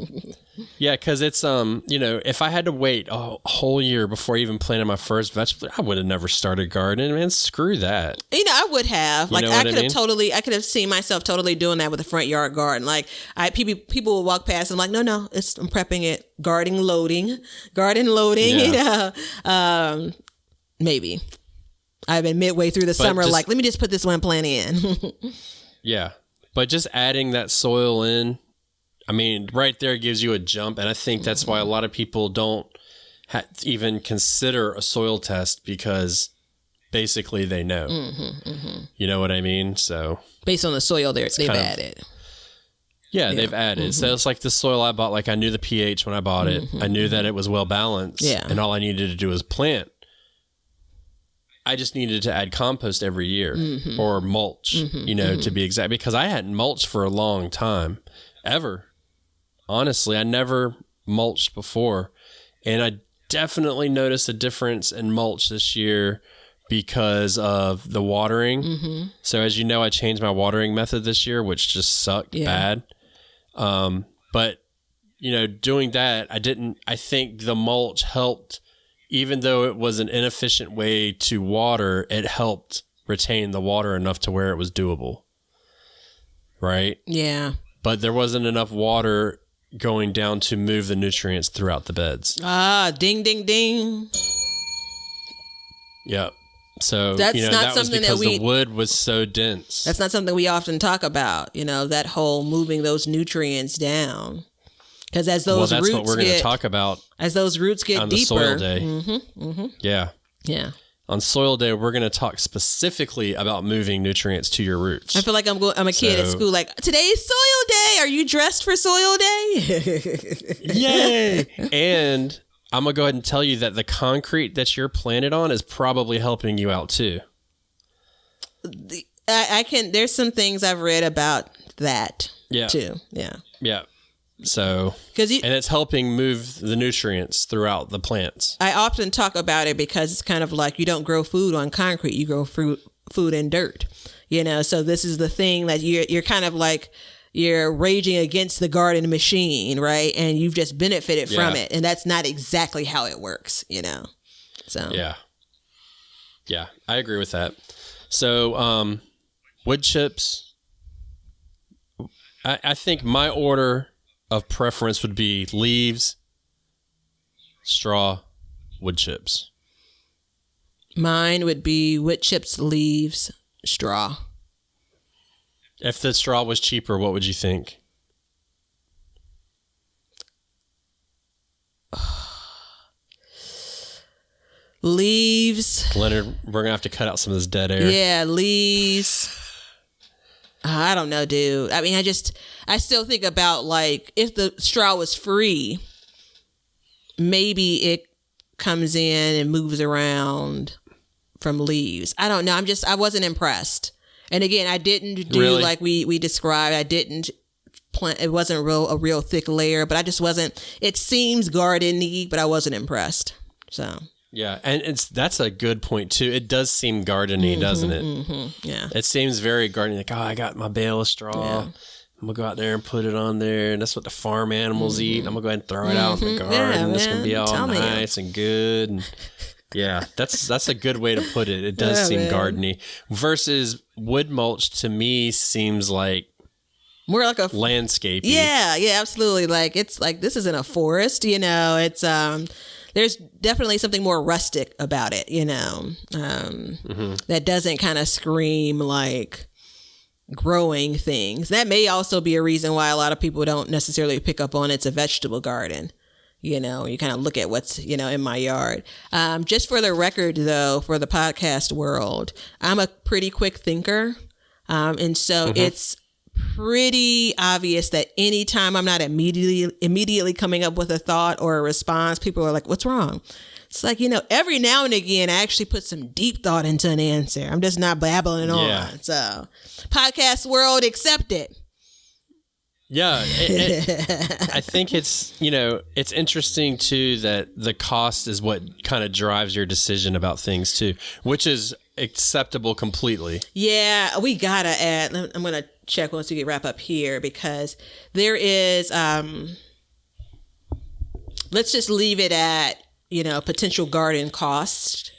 [SPEAKER 1] Yeah, because it's, if I had to wait a whole year before I even planted my first vegetable, I would have never started gardening, man. Screw that.
[SPEAKER 3] I would have.
[SPEAKER 1] You know what
[SPEAKER 3] I could have seen myself totally doing that with a front yard garden. Like, people will walk past and I'm like, no, I'm prepping it. Garden loading,
[SPEAKER 1] Yeah.
[SPEAKER 3] Maybe. I've been midway through the summer, let me just put this one plant in.
[SPEAKER 1] Yeah. But just adding that soil in, I mean, right there gives you a jump. And I think that's why a lot of people don't even consider a soil test, because basically they know. You know what I mean? So
[SPEAKER 3] based on the soil they've added.
[SPEAKER 1] Yeah, they've added. So it's like the soil I bought, like I knew the pH when I bought it. I knew that it was well balanced.
[SPEAKER 3] Yeah.
[SPEAKER 1] And all I needed to do was plant. I just needed to add compost every year or mulch, to be exact, because I hadn't mulched for a long time, ever. Honestly, I never mulched before. And I definitely noticed a difference in mulch this year because of the watering. So as you know, I changed my watering method this year, which just sucked bad. But, doing that, I think the mulch helped. Even though it was an inefficient way to water, it helped retain the water enough to where it was doable. Right?
[SPEAKER 3] Yeah.
[SPEAKER 1] But there wasn't enough water going down to move the nutrients throughout the beds.
[SPEAKER 3] Ah, ding, ding, ding.
[SPEAKER 1] Yep. So,
[SPEAKER 3] that's not
[SPEAKER 1] that was
[SPEAKER 3] something
[SPEAKER 1] because
[SPEAKER 3] that
[SPEAKER 1] the wood was so dense.
[SPEAKER 3] That's not something we often talk about, that whole moving those nutrients down. Because as those
[SPEAKER 1] that's
[SPEAKER 3] roots
[SPEAKER 1] what we're going to talk about.
[SPEAKER 3] As those roots get
[SPEAKER 1] on
[SPEAKER 3] deeper.
[SPEAKER 1] the soil day. Yeah.
[SPEAKER 3] Yeah.
[SPEAKER 1] On soil day, we're going to talk specifically about moving nutrients to your roots.
[SPEAKER 3] I feel like I'm a kid at school. Like, today's soil day. Are you dressed for soil day?
[SPEAKER 1] Yay! And I'm going to go ahead and tell you that the concrete that you're planted on is probably helping you out too.
[SPEAKER 3] There's some things I've read about that too. Yeah.
[SPEAKER 1] Yeah. So, and it's helping move the nutrients throughout the plants.
[SPEAKER 3] I often talk about it because it's kind of like you don't grow food on concrete, you grow food in dirt, so this is the thing that you're kind of like, you're raging against the garden machine, right? And you've just benefited from it. And that's not exactly how it works, so.
[SPEAKER 1] Yeah, I agree with that. So, wood chips, I think my order of preference would be leaves, straw, wood chips.
[SPEAKER 3] Mine would be wood chips, leaves, straw.
[SPEAKER 1] If the straw was cheaper, what would you think?
[SPEAKER 3] Leaves.
[SPEAKER 1] Leonard, we're going to have to cut out some of this dead air.
[SPEAKER 3] Yeah, leaves. I don't know, dude. I mean, I still think about, like, if the straw was free, maybe it comes in and moves around from leaves. I don't know. I wasn't impressed. And again, I didn't do like we described. I didn't plant. It wasn't a real thick layer, but I just wasn't. It seems garden-y, but I wasn't impressed. So. Yeah,
[SPEAKER 1] and that's a good point too. It does seem garden-y, doesn't it?
[SPEAKER 3] Yeah.
[SPEAKER 1] It seems very garden-y. Like, I got my bale of straw. Yeah. I'm going to go out there and put it on there, and that's what the farm animals eat. I'm going to go ahead and throw it out in the garden. It's going to be all nice and good. And yeah, that's a good way to put it. It does seem garden-y. Versus wood mulch, to me, seems like
[SPEAKER 3] more like a
[SPEAKER 1] landscape.
[SPEAKER 3] Yeah, absolutely. Like, it's like, this isn't a forest, it's there's definitely something more rustic about it, that doesn't kind of scream like growing things. That may also be a reason why a lot of people don't necessarily pick up on it's a vegetable garden. You kind of look at what's, in my yard. Just for the record, though, for the podcast world, I'm a pretty quick thinker. And so it's pretty obvious that anytime I'm not immediately coming up with a thought or a response, people are like, what's wrong? It's like, every now and again, I actually put some deep thought into an answer. I'm just not babbling on. So podcast world, accept it.
[SPEAKER 1] Yeah. I think it's, it's interesting too that the cost is what kind of drives your decision about things too, which is acceptable completely.
[SPEAKER 3] Yeah, we gotta add, I'm going to check once we get wrap up here, because there is, let's just leave it at, potential garden costs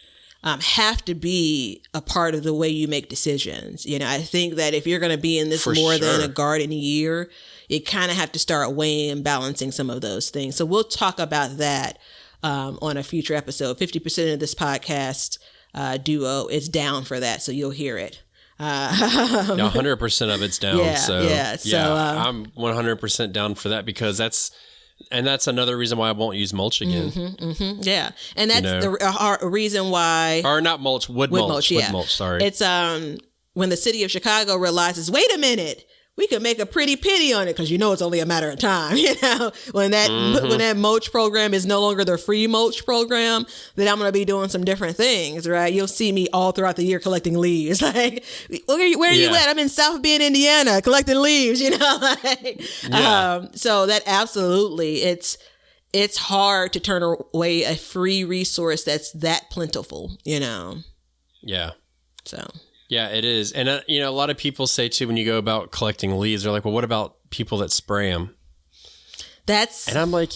[SPEAKER 3] have to be a part of the way you make decisions. I think that if you're going to be in this than a garden year, you kind of have to start weighing and balancing some of those things. So we'll talk about that on a future episode. 50% of this podcast duo is down for that, so you'll hear it.
[SPEAKER 1] 100% of it's down. I'm 100% down for that, because that's another reason why I won't use mulch again.
[SPEAKER 3] Yeah, and that's the reason why.
[SPEAKER 1] Or not mulch, wood mulch.
[SPEAKER 3] Yeah.
[SPEAKER 1] Wood mulch. Sorry.
[SPEAKER 3] It's when the city of Chicago realizes, wait a minute, we could make a pretty penny on it, because it's only a matter of time. When that mulch program is no longer the free mulch program, then I'm going to be doing some different things, right? You'll see me all throughout the year collecting leaves. Like, where are you at? I'm in South Bend, Indiana, collecting leaves. So that absolutely, it's hard to turn away a free resource that's that plentiful.
[SPEAKER 1] Yeah.
[SPEAKER 3] So.
[SPEAKER 1] Yeah, it is. And, a lot of people say, too, when you go about collecting leaves, they're like, well, what about people that spray them? And I'm like,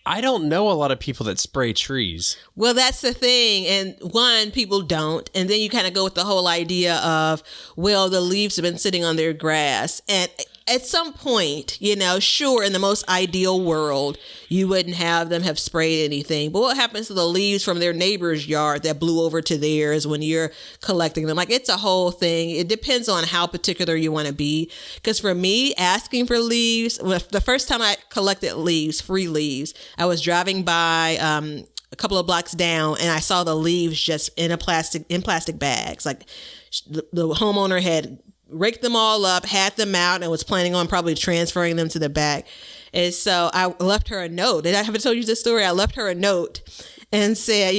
[SPEAKER 1] I don't know a lot of people that spray trees.
[SPEAKER 3] Well, that's the thing. And one, people don't. And then you kind of go with the whole idea of, well, the leaves have been sitting on their grass. And at some point, sure, in the most ideal world, you wouldn't have them have sprayed anything. But what happens to the leaves from their neighbor's yard that blew over to theirs when you're collecting them? Like, it's a whole thing. It depends on how particular you want to be. Because for me, asking for leaves, the first time I collected leaves, free leaves, I was driving by a couple of blocks down, and I saw the leaves just in plastic bags. Like, the homeowner had raked them all up, had them out, and was planning on probably transferring them to the back. And so I left her a note. And I haven't told you this story. I left her a note and said,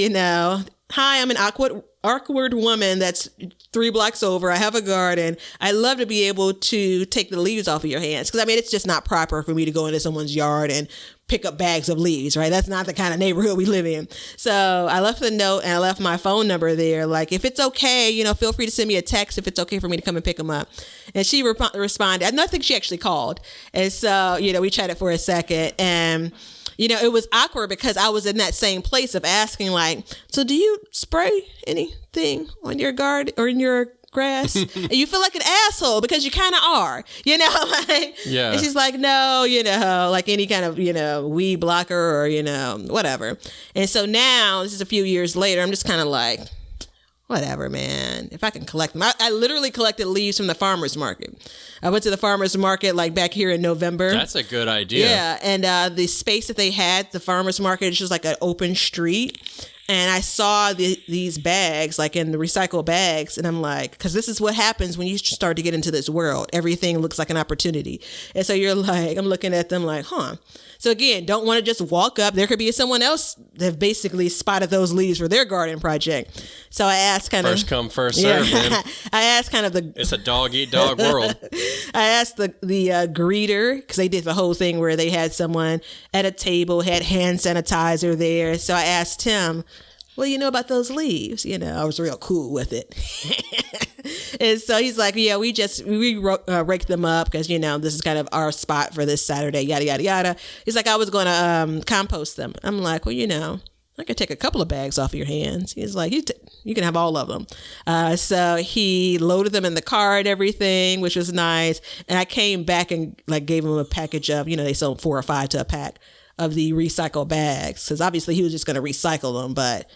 [SPEAKER 3] hi, I'm an awkward woman that's 3 blocks over. I have a garden. I'd love to be able to take the leaves off of your hands. Because, it's just not proper for me to go into someone's yard and pick up bags of leaves, right? That's not the kind of neighborhood we live in. So I left the note, and I left my phone number there. Like, if it's okay, feel free to send me a text if it's okay for me to come and pick them up. And she responded. I don't think she actually called. And so, we chatted for a second, and it was awkward because I was in that same place of asking, like, so do you spray anything on your garden or in your grass? And you feel like an asshole because you kind of are,
[SPEAKER 1] yeah.
[SPEAKER 3] And she's like, no, like any kind of, weed blocker or, whatever. And so now, this is a few years later, I'm just kind of like, whatever, man. If I can collect them. I literally collected leaves from the farmer's market. I went to the farmer's market like back here in November.
[SPEAKER 1] That's a good idea.
[SPEAKER 3] Yeah. And the space that they had, the farmer's market, is just like an open street. And I saw these bags, like in the recycle bags. And I'm like, because this is what happens when you start to get into this world. Everything looks like an opportunity. And so you're like, I'm looking at them like, huh. So again, don't want to just walk up. There could be someone else that basically spotted those leaves for their garden project. So I asked
[SPEAKER 1] first come, first serve, man.
[SPEAKER 3] I asked it's
[SPEAKER 1] a dog eat dog world.
[SPEAKER 3] I asked the greeter, because they did the whole thing where they had someone at a table, had hand sanitizer there. So I asked him, well, you know about those leaves? I was real cool with it. And so he's like, yeah, we raked them up because, this is kind of our spot for this Saturday, yada, yada, yada. He's like, I was going to compost them. I'm like, well, I could take a couple of bags off of your hands. He's like, you can have all of them. So he loaded them in the car and everything, which was nice. And I came back and gave him a package of, they sold 4 or 5 to a pack of the recycle bags. Because obviously he was just going to recycle them, but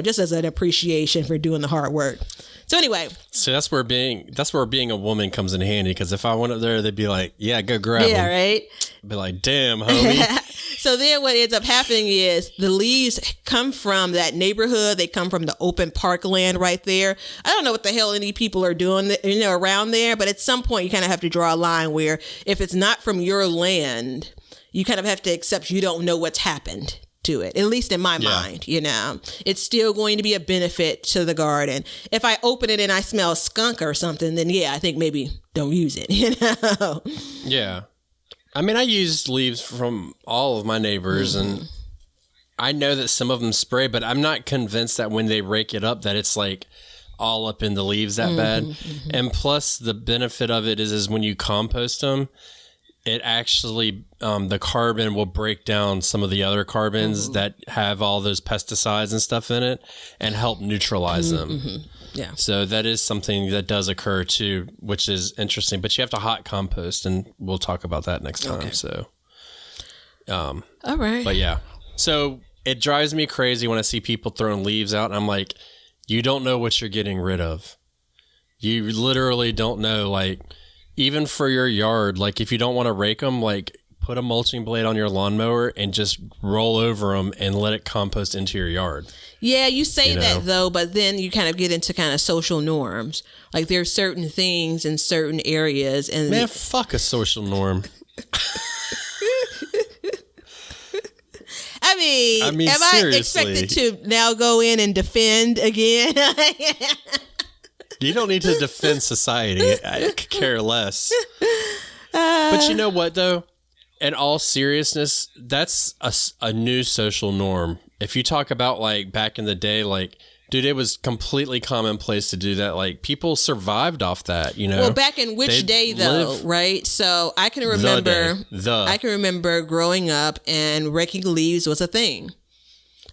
[SPEAKER 3] just as an appreciation for doing the hard work. So anyway.
[SPEAKER 1] So that's where being a woman comes in handy, because if I went up there, they'd be like, yeah, go grab them.
[SPEAKER 3] Yeah, right?
[SPEAKER 1] I'd be like, damn, homie.
[SPEAKER 3] So then what ends up happening is the leaves come from that neighborhood. They come from the open parkland right there. I don't know what the hell any people are doing around there, but at some point you kind of have to draw a line where if it's not from your land, you kind of have to accept you don't know what's happened to it, at least in my mind. It's still going to be a benefit to the garden. If I open it and I smell skunk or something, then I think maybe don't use it.
[SPEAKER 1] Yeah, I mean, I used leaves from all of my neighbors, and I know that some of them spray, but I'm not convinced that when they rake it up that it's like all up in the leaves that bad. And plus the benefit of it is when you compost them, it actually, the carbon will break down some of the other carbons that have all those pesticides and stuff in it and help neutralize them.
[SPEAKER 3] Yeah.
[SPEAKER 1] So that is something that does occur too, which is interesting, but you have to hot compost, and we'll talk about that next time.
[SPEAKER 3] Okay.
[SPEAKER 1] So,
[SPEAKER 3] All right.
[SPEAKER 1] but yeah, so it drives me crazy when I see people throwing leaves out, and I'm like, you don't know what you're getting rid of. You literally don't know, like, even for your yard, like if you don't want to rake them, like put a mulching blade on your lawnmower and just roll over them and let it compost into your yard.
[SPEAKER 3] Yeah, you say that though, but then you kind of get into kind of social norms. Like there's certain things in certain areas, and
[SPEAKER 1] Man, fuck a social norm.
[SPEAKER 3] I mean am
[SPEAKER 1] seriously.
[SPEAKER 3] I expected to now go in and defend again?
[SPEAKER 1] You don't need to defend society. I could care less. But you know what, though? In all seriousness, that's a new social norm. If you talk about, like, back in the day, like, dude, it was completely commonplace to do that. Like, people survived off that, you know?
[SPEAKER 3] Well, back in which day, though, right? So I can remember growing up and raking leaves was a thing.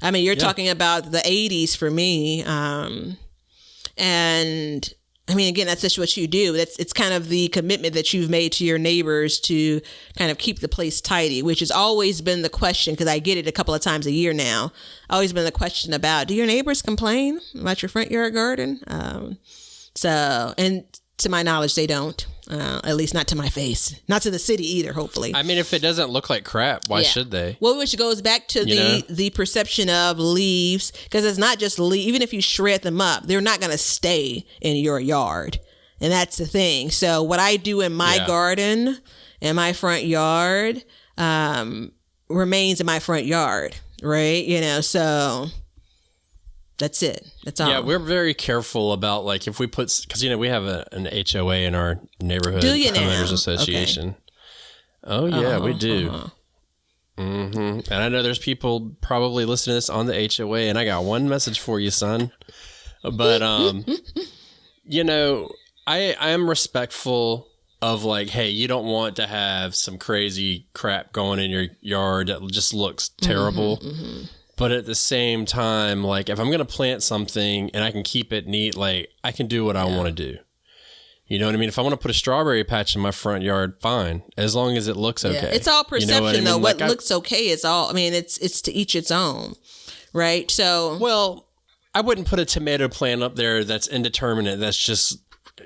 [SPEAKER 3] I mean, you're talking about the 80s for me. And I mean, again, that's just what you do. It's kind of the commitment that you've made to your neighbors to kind of keep the place tidy, which has always been the question, because I get it a couple of times a year now. Always been the question about, do your neighbors complain about your front yard garden? And to my knowledge, they don't. At least not to my face. Not to the city either, hopefully.
[SPEAKER 1] I mean, if it doesn't look like crap, why should they?
[SPEAKER 3] Well, which goes back to the perception of leaves, because it's not just leaves. Even if you shred them up, they're not going to stay in your yard. And that's the thing. So what I do in my garden, in my front yard, remains in my front yard, right? You know, so... That's it. That's all.
[SPEAKER 1] Yeah, we're very careful about, like, if we put, because, you know, we have an HOA in our neighborhood homeowners association. Okay. Oh, yeah, we do. And I know there's people probably listening to this on the HOA, and I got one message for you, son. But, you know, I am respectful of, like, hey, you don't want to have some crazy crap going in your yard that just looks terrible. But at the same time, like, if I'm going to plant something and I can keep it neat, like, I can do what I want to do. You know what I mean? If I want to put a strawberry patch in my front yard, fine, as long as it looks okay.
[SPEAKER 3] It's all perception,
[SPEAKER 1] you know what I mean?
[SPEAKER 3] though. What looks okay is all, I mean, it's to each its own, right? So,
[SPEAKER 1] well, I wouldn't put a tomato plant up there that's indeterminate, that's just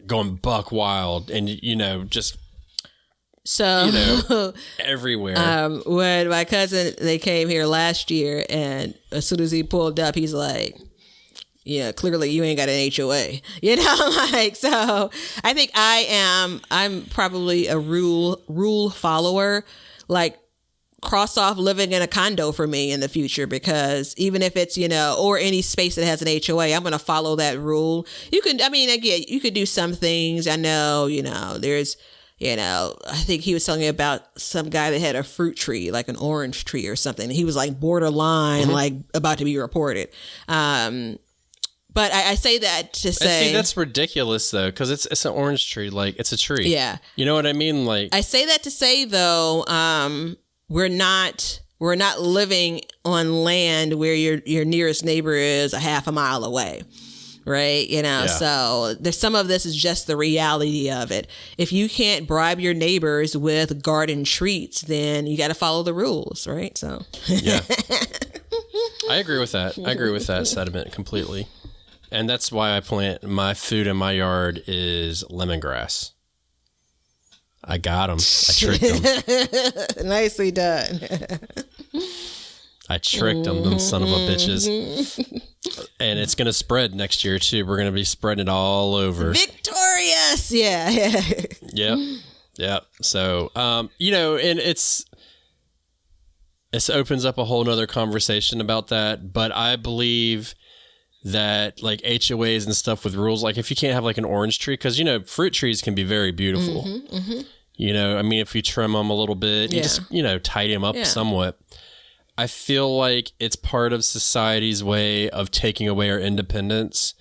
[SPEAKER 1] going buck wild and, you know, just...
[SPEAKER 3] So,
[SPEAKER 1] you know, everywhere.
[SPEAKER 3] When my cousin, they came here last year, and as soon as he pulled up, he's like, yeah, clearly you ain't got an HOA. You know, like, so I think I'm probably a rule follower, like, cross off living in a condo for me in the future, because even if it's, you know, or any space that has an HOA, I'm going to follow that rule. You can, I mean, again, you could do some things. I know, you know, there's, you know, I think he was telling me about some guy that had a fruit tree, like an orange tree or something. He was like borderline, like about to be reported. But I say that to say...
[SPEAKER 1] See, that's ridiculous, though, because it's an orange tree. Like, it's a tree.
[SPEAKER 3] Yeah.
[SPEAKER 1] You know what I mean? Like,
[SPEAKER 3] I say that to say, though, we're not living on land where your nearest neighbor is a half a mile away. Right. You know, so there's some of this is just the reality of it. If you can't bribe your neighbors with garden treats, then you got to follow the rules. Right. So,
[SPEAKER 1] yeah, I agree with that. I agree with that sentiment completely. And that's why I plant my food in my yard is lemongrass. I got them. I tricked them.
[SPEAKER 3] Nicely done.
[SPEAKER 1] I tricked them son of a bitches. And it's going to spread next year, too. We're going to be spreading it all over.
[SPEAKER 3] Victorious! Yeah.
[SPEAKER 1] Yep. So, you know, and it opens up a whole nother conversation about that. But I believe that, like, HOAs and stuff with rules, like, if you can't have, like, an orange tree, because, you know, fruit trees can be very beautiful. You know, I mean, if you trim them a little bit, you just, you know, tidy them up somewhat. I feel like it's part of society's way of taking away our independence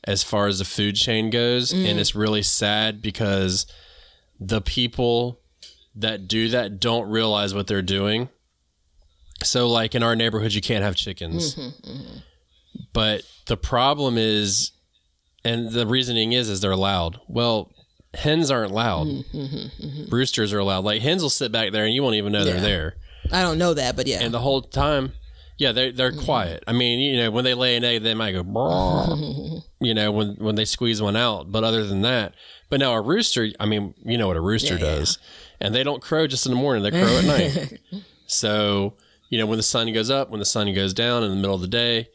[SPEAKER 1] as far as the food chain goes. And it's really sad because the people that do that don't realize what they're doing. So like in our neighborhood, you can't have chickens. But the problem is, and the reasoning is they're loud. Well, hens aren't loud. Roosters are loud. Like hens will sit back there and you won't even know they're there.
[SPEAKER 3] I don't know that, but yeah.
[SPEAKER 1] And the whole time, yeah, they're quiet. I mean, you know, when they lay an egg, they might go, you know, when they squeeze one out. But other than that, but now a rooster, I mean, you know what a rooster does. And they don't crow just in the morning. They crow at night. So, you know, when the sun goes up, when the sun goes down in the middle of the day.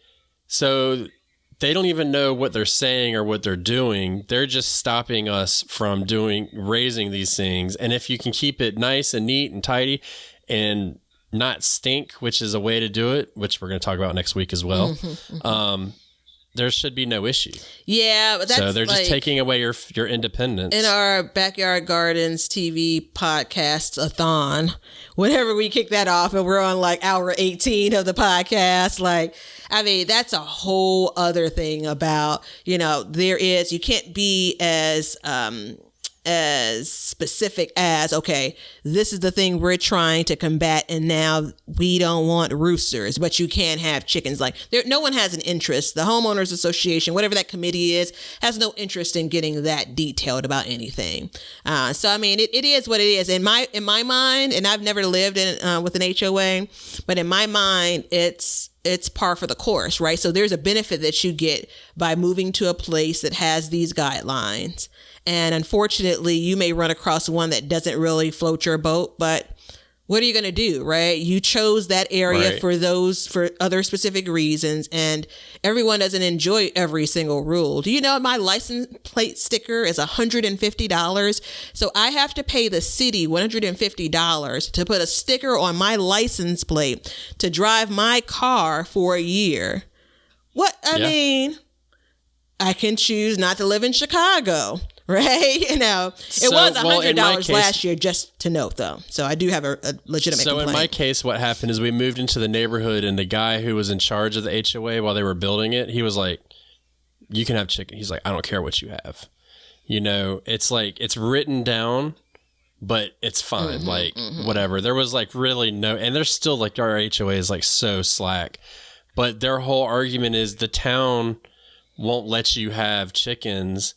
[SPEAKER 1] So they don't even know what they're saying or what they're doing. They're just stopping us from raising these things. And if you can keep it nice and neat and tidy and not stink, which is a way to do it, which we're going to talk about next week as well, there should be no issue.
[SPEAKER 3] Yeah, but that's
[SPEAKER 1] so they're just taking away your independence.
[SPEAKER 3] In our Backyard Gardens TV podcast-a-thon, whenever we kick that off and we're on like hour 18 of the podcast, like, I mean, that's a whole other thing about, you know, you can't be as specific as, okay, this is the thing we're trying to combat, and now we don't want roosters, but you can't have chickens. Like, no one has an interest. The homeowners association, whatever that committee is, has no interest in getting that detailed about anything. So I mean, it is what it is. In my mind, and I've never lived in with an HOA, but in my mind, it's par for the course, right? So there's a benefit that you get by moving to a place that has these guidelines. And unfortunately, you may run across one that doesn't really float your boat, but what are you going to do, right? You chose that area for other specific reasons, and everyone doesn't enjoy every single rule. Do you know my license plate sticker is $150? So I have to pay the city $150 to put a sticker on my license plate to drive my car for a year. I mean, I can choose not to live in Chicago. Right? You know, it was $100 last year, just to note, though. So I do have a legitimate complaint.
[SPEAKER 1] In my case, what happened is we moved into the neighborhood, and the guy who was in charge of the HOA while they were building it, he was like, you can have chicken. He's like, I don't care what you have. You know, it's like, it's written down, but it's fine. Whatever. There was like really and there's still like, our HOA is like so slack. But their whole argument is the town won't let you have chickens.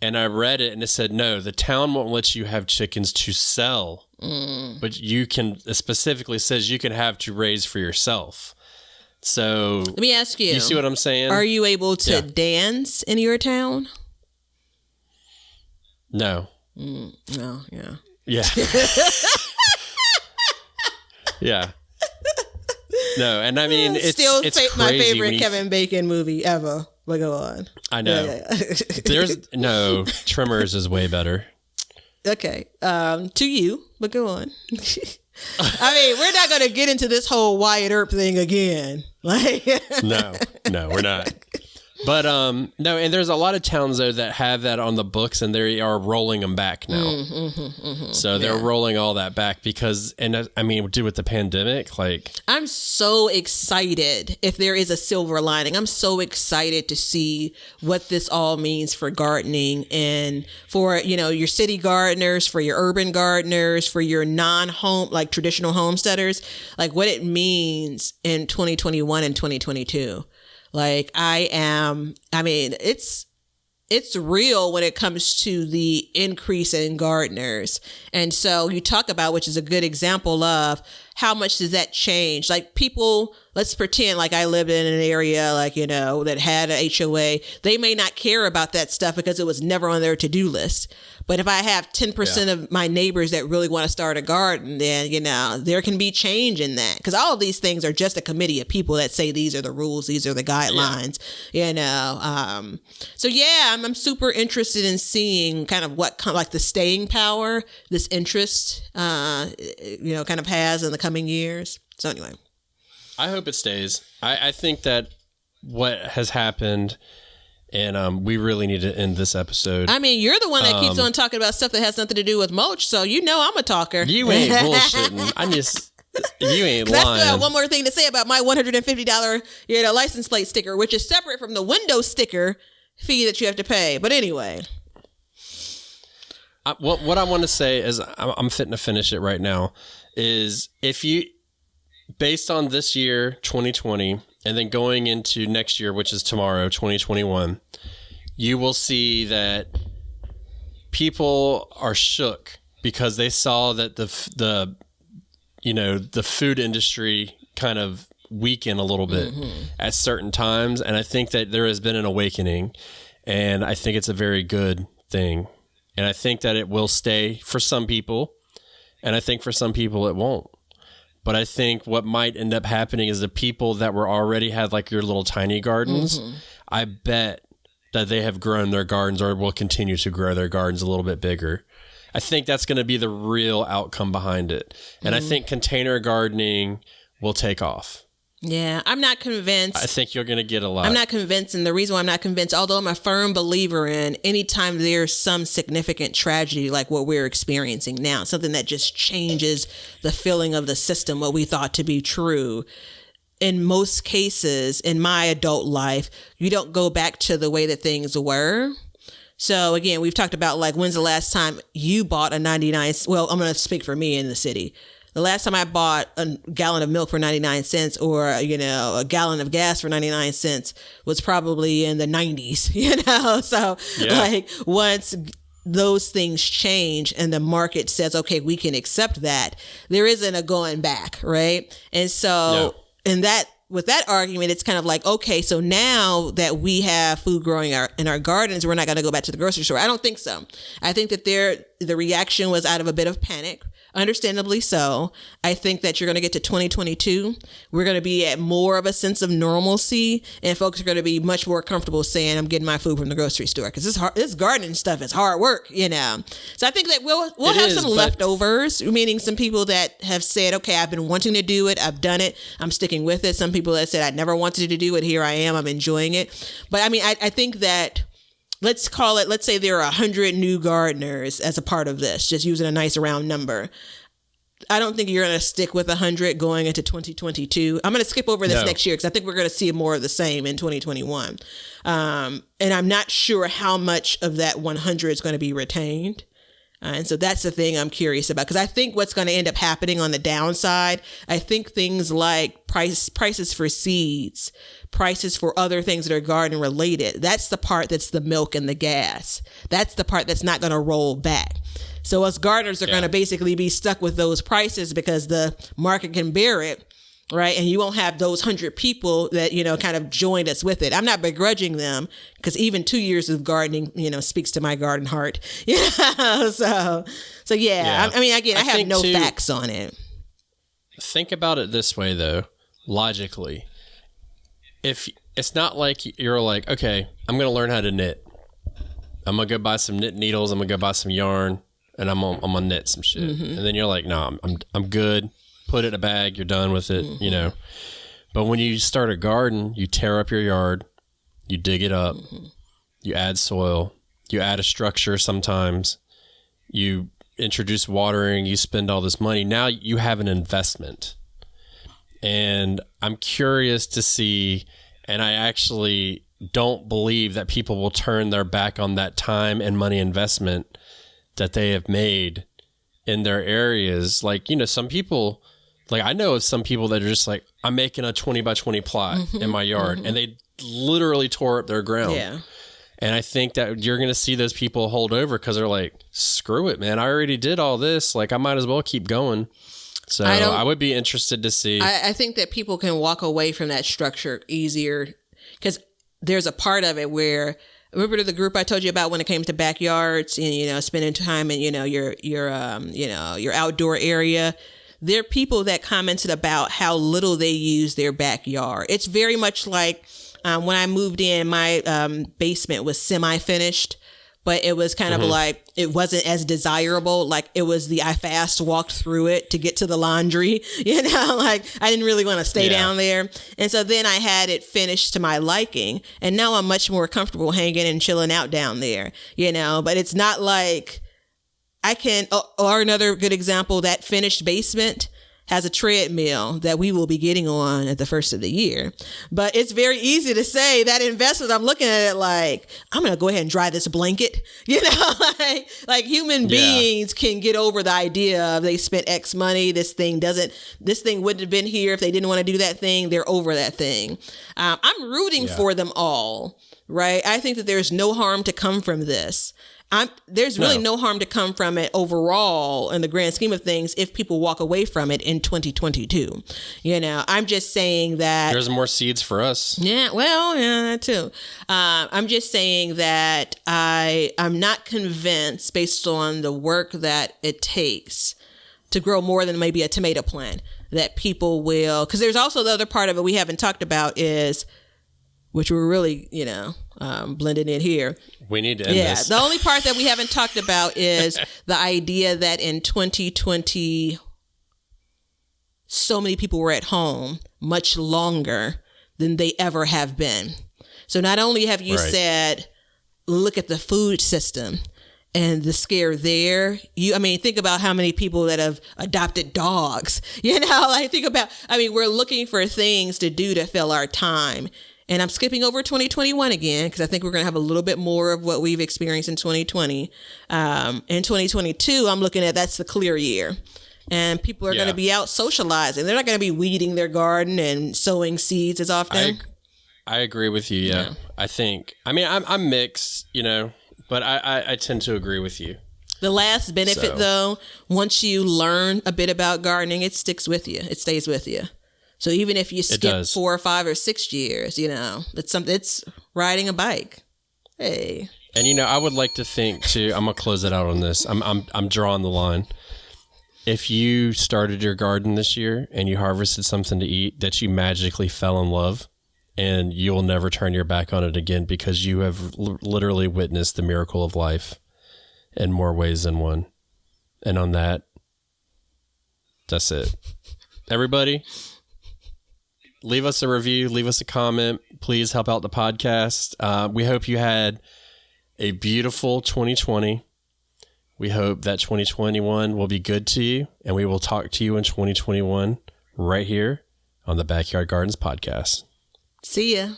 [SPEAKER 1] And I read it and it said, no, the town won't let you have chickens to sell, but it specifically says you can have to raise for yourself. So
[SPEAKER 3] let me ask you.
[SPEAKER 1] You see what I'm saying?
[SPEAKER 3] Are you able to dance in your town?
[SPEAKER 1] No.
[SPEAKER 3] No, yeah.
[SPEAKER 1] Yeah. Yeah. No, and I mean, it's my
[SPEAKER 3] favorite Kevin Bacon movie ever. But go on.
[SPEAKER 1] I know. There's no Tremors is way better.
[SPEAKER 3] Okay. To you, but go on. I mean, we're not going to get into this whole Wyatt Earp thing again. Like,
[SPEAKER 1] no, we're not. But no, and there's a lot of towns though that have that on the books, and they are rolling them back now. So they're rolling all that back because, and I mean, dude, with the pandemic, like,
[SPEAKER 3] I'm so excited. If there is a silver lining, I'm so excited to see what this all means for gardening and for, you know, your city gardeners, for your urban gardeners, for your non-home, like traditional homesteaders, like what it means in 2021 and 2022. Like it's real when it comes to the increase in gardeners. And so you talk about, which is a good example of how much does that change? Like people, let's pretend like I lived in an area like, you know, that had a HOA. They may not care about that stuff because it was never on their to-do list. But if I have 10% of my neighbors that really want to start a garden, then, you know, there can be change in that. Because all of these things are just a committee of people that say these are the rules, these are the guidelines, you know. So, yeah, I'm super interested in seeing kind of what like the staying power this interest, you know, kind of has in the coming years. So anyway.
[SPEAKER 1] I hope it stays. I think that what has happened... And we really need to end this episode.
[SPEAKER 3] I mean, you're the one that keeps on talking about stuff that has nothing to do with mulch, so you know I'm a talker.
[SPEAKER 1] You ain't bullshitting. You ain't lying.
[SPEAKER 3] That's one more thing to say about my $150, you know, license plate sticker, which is separate from the window sticker fee that you have to pay. But anyway.
[SPEAKER 1] What I want to say is I'm fitting to finish it right now is if you, based on this year, 2020, and then going into next year, which is tomorrow, 2021, you will see that people are shook because they saw that the food industry kind of weaken a little bit at certain times. And I think that there has been an awakening, and I think it's a very good thing. And I think that it will stay for some people, and I think for some people it won't. But I think what might end up happening is the people that were already had like your little tiny gardens, I bet that they have grown their gardens or will continue to grow their gardens a little bit bigger. I think that's going to be the real outcome behind it. And I think container gardening will take off.
[SPEAKER 3] Yeah, I'm not convinced.
[SPEAKER 1] I think you're going to get a lot.
[SPEAKER 3] I'm not convinced. And the reason why I'm not convinced, although I'm a firm believer in anytime there's some significant tragedy like what we're experiencing now, something that just changes the feeling of the system, what we thought to be true. In most cases, in my adult life, you don't go back to the way that things were. So again, we've talked about like, when's the last time you bought a 99? Well, I'm going to speak for me in the city. The last time I bought a gallon of milk for 99 cents or, a gallon of gas for 99 cents was probably in the 90s, So like once those things change and the market says, okay, we can accept that, there isn't a going back. Right. And so with that argument, it's kind of like, okay, so now that we have food growing in our gardens, we're not going to go back to the grocery store. I don't think so. I think that the reaction was out of a bit of panic. Understandably so. I think that you're going to get to 2022. We're going to be at more of a sense of normalcy, and folks are going to be much more comfortable saying, I'm getting my food from the grocery store, because this gardening stuff is hard work, So I think that we'll have some leftovers, meaning some people that have said, okay, I've been wanting to do it. I've done it. I'm sticking with it. Some people that said, I never wanted to do it. Here I am. I'm enjoying it. But I mean, I think that let's say there are 100 new gardeners as a part of this, just using a nice round number. I don't think you're going to stick with 100 going into 2022. I'm going to skip over this next year because I think we're going to see more of the same in 2021. And I'm not sure how much of that 100 is going to be retained. And so that's the thing I'm curious about, because I think what's going to end up happening on the downside, I think things like prices for seeds, prices for other things that are garden related, that's the part that's the milk and the gas. That's the part that's not going to roll back. So us gardeners are going to basically be stuck with those prices because the market can bear it. Right. And you won't have those 100 people that, kind of joined us with it. I'm not begrudging them, because even 2 years of gardening, speaks to my garden heart. So yeah. I mean, again, I have no facts on it.
[SPEAKER 1] Think about it this way, though, logically. If it's not like you're like, okay, I'm going to learn how to knit. I'm going to go buy some knit needles. I'm going to go buy some yarn, and I'm going to knit some shit. And then you're like, no, I'm good. Put it in a bag, you're done with it, But when you start a garden, you tear up your yard, you dig it up, you add soil, you add a structure sometimes, you introduce watering, you spend all this money. Now you have an investment. And I'm curious to see, and I actually don't believe that people will turn their back on that time and money investment that they have made in their areas. Like, some people... Like, I know of some people that are just like, I'm making a 20 by 20 plot in my yard, and they literally tore up their ground. Yeah. And I think that you're going to see those people hold over because they're like, screw it, man. I already did all this. Like, I might as well keep going. So I would be interested to see.
[SPEAKER 3] I think that people can walk away from that structure easier, because there's a part of it where, remember the group I told you about when it came to backyards and, spending time in, your outdoor area. There are people that commented about how little they use their backyard. It's very much like when I moved in, my basement was semi-finished, but it was kind of like, it wasn't as desirable. Like I fast walked through it to get to the laundry, like I didn't really want to stay down there. And so then I had it finished to my liking. And now I'm much more comfortable hanging and chilling out down there, but it's not like, or another good example, that finished basement has a treadmill that we will be getting on at the first of the year. But it's very easy to say that investment. I'm looking at it like, I'm going to go ahead and dry this blanket. You know, like human beings can get over the idea of they spent X money. This thing wouldn't have been here if they didn't want to do that thing. They're over that thing. I'm rooting for them all, right? I think that there's no harm to come from this. There's really no harm to come from it overall in the grand scheme of things if people walk away from it in 2022. You know, I'm just saying that
[SPEAKER 1] there's more seeds for us.
[SPEAKER 3] Yeah, well, yeah, that too. I'm just saying that I'm not convinced based on the work that it takes to grow more than maybe a tomato plant that people will, because there's also the other part of it we haven't talked about is, which we're really, blending in here.
[SPEAKER 1] We need to end this.
[SPEAKER 3] The only part that we haven't talked about is the idea that in 2020, so many people were at home much longer than they ever have been. So not only have you said, look at the food system and the scare there, think about how many people that have adopted dogs, we're looking for things to do to fill our time. And I'm skipping over 2021 again, because I think we're going to have a little bit more of what we've experienced in 2020. In 2022, I'm looking at that's the clear year. And people are going to be out socializing. They're not going to be weeding their garden and sowing seeds as often.
[SPEAKER 1] I agree with you, yeah. I think, I'm mixed, but I tend to agree with you.
[SPEAKER 3] The last benefit, though, once you learn a bit about gardening, it sticks with you. It stays with you. So even if you skip 4 or 5 or 6 years, it's riding a bike. Hey.
[SPEAKER 1] And I would like to think too. I'm gonna close it out on this. I'm drawing the line. If you started your garden this year and you harvested something to eat that you magically fell in love, and you'll never turn your back on it again because you have literally witnessed the miracle of life in more ways than one. And on that, that's it. Everybody, leave us a review, leave us a comment. Please help out the podcast. We hope you had a beautiful 2020. We hope that 2021 will be good to you, and we will talk to you in 2021 right here on the Backyard Gardens podcast.
[SPEAKER 3] See ya.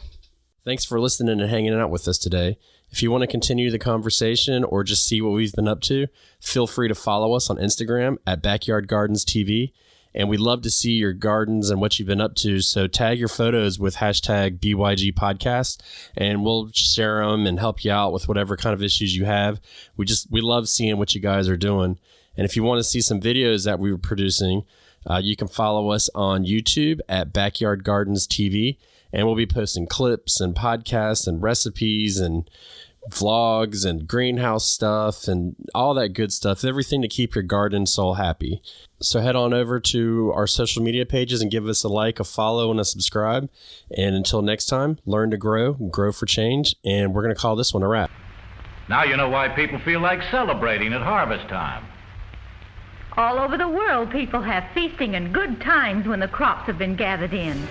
[SPEAKER 1] Thanks for listening and hanging out with us today. If you want to continue the conversation or just see what we've been up to, feel free to follow us on Instagram at Backyard Gardens TV. And we'd love to see your gardens and what you've been up to. So tag your photos with hashtag BYG podcast, and we'll share them and help you out with whatever kind of issues you have. We love seeing what you guys are doing. And if you want to see some videos that we were producing, you can follow us on YouTube at Backyard Gardens TV. And we'll be posting clips and podcasts and recipes and vlogs and greenhouse stuff and all that good stuff, everything to keep your garden soul happy. So head on over to our social media pages and give us a like, a follow, and a subscribe. And until next time, learn to grow for change, and we're going to call this one a wrap.
[SPEAKER 2] Now you know why people feel like celebrating at harvest time.
[SPEAKER 4] All over the world, people have feasting and good times when the crops have been gathered in.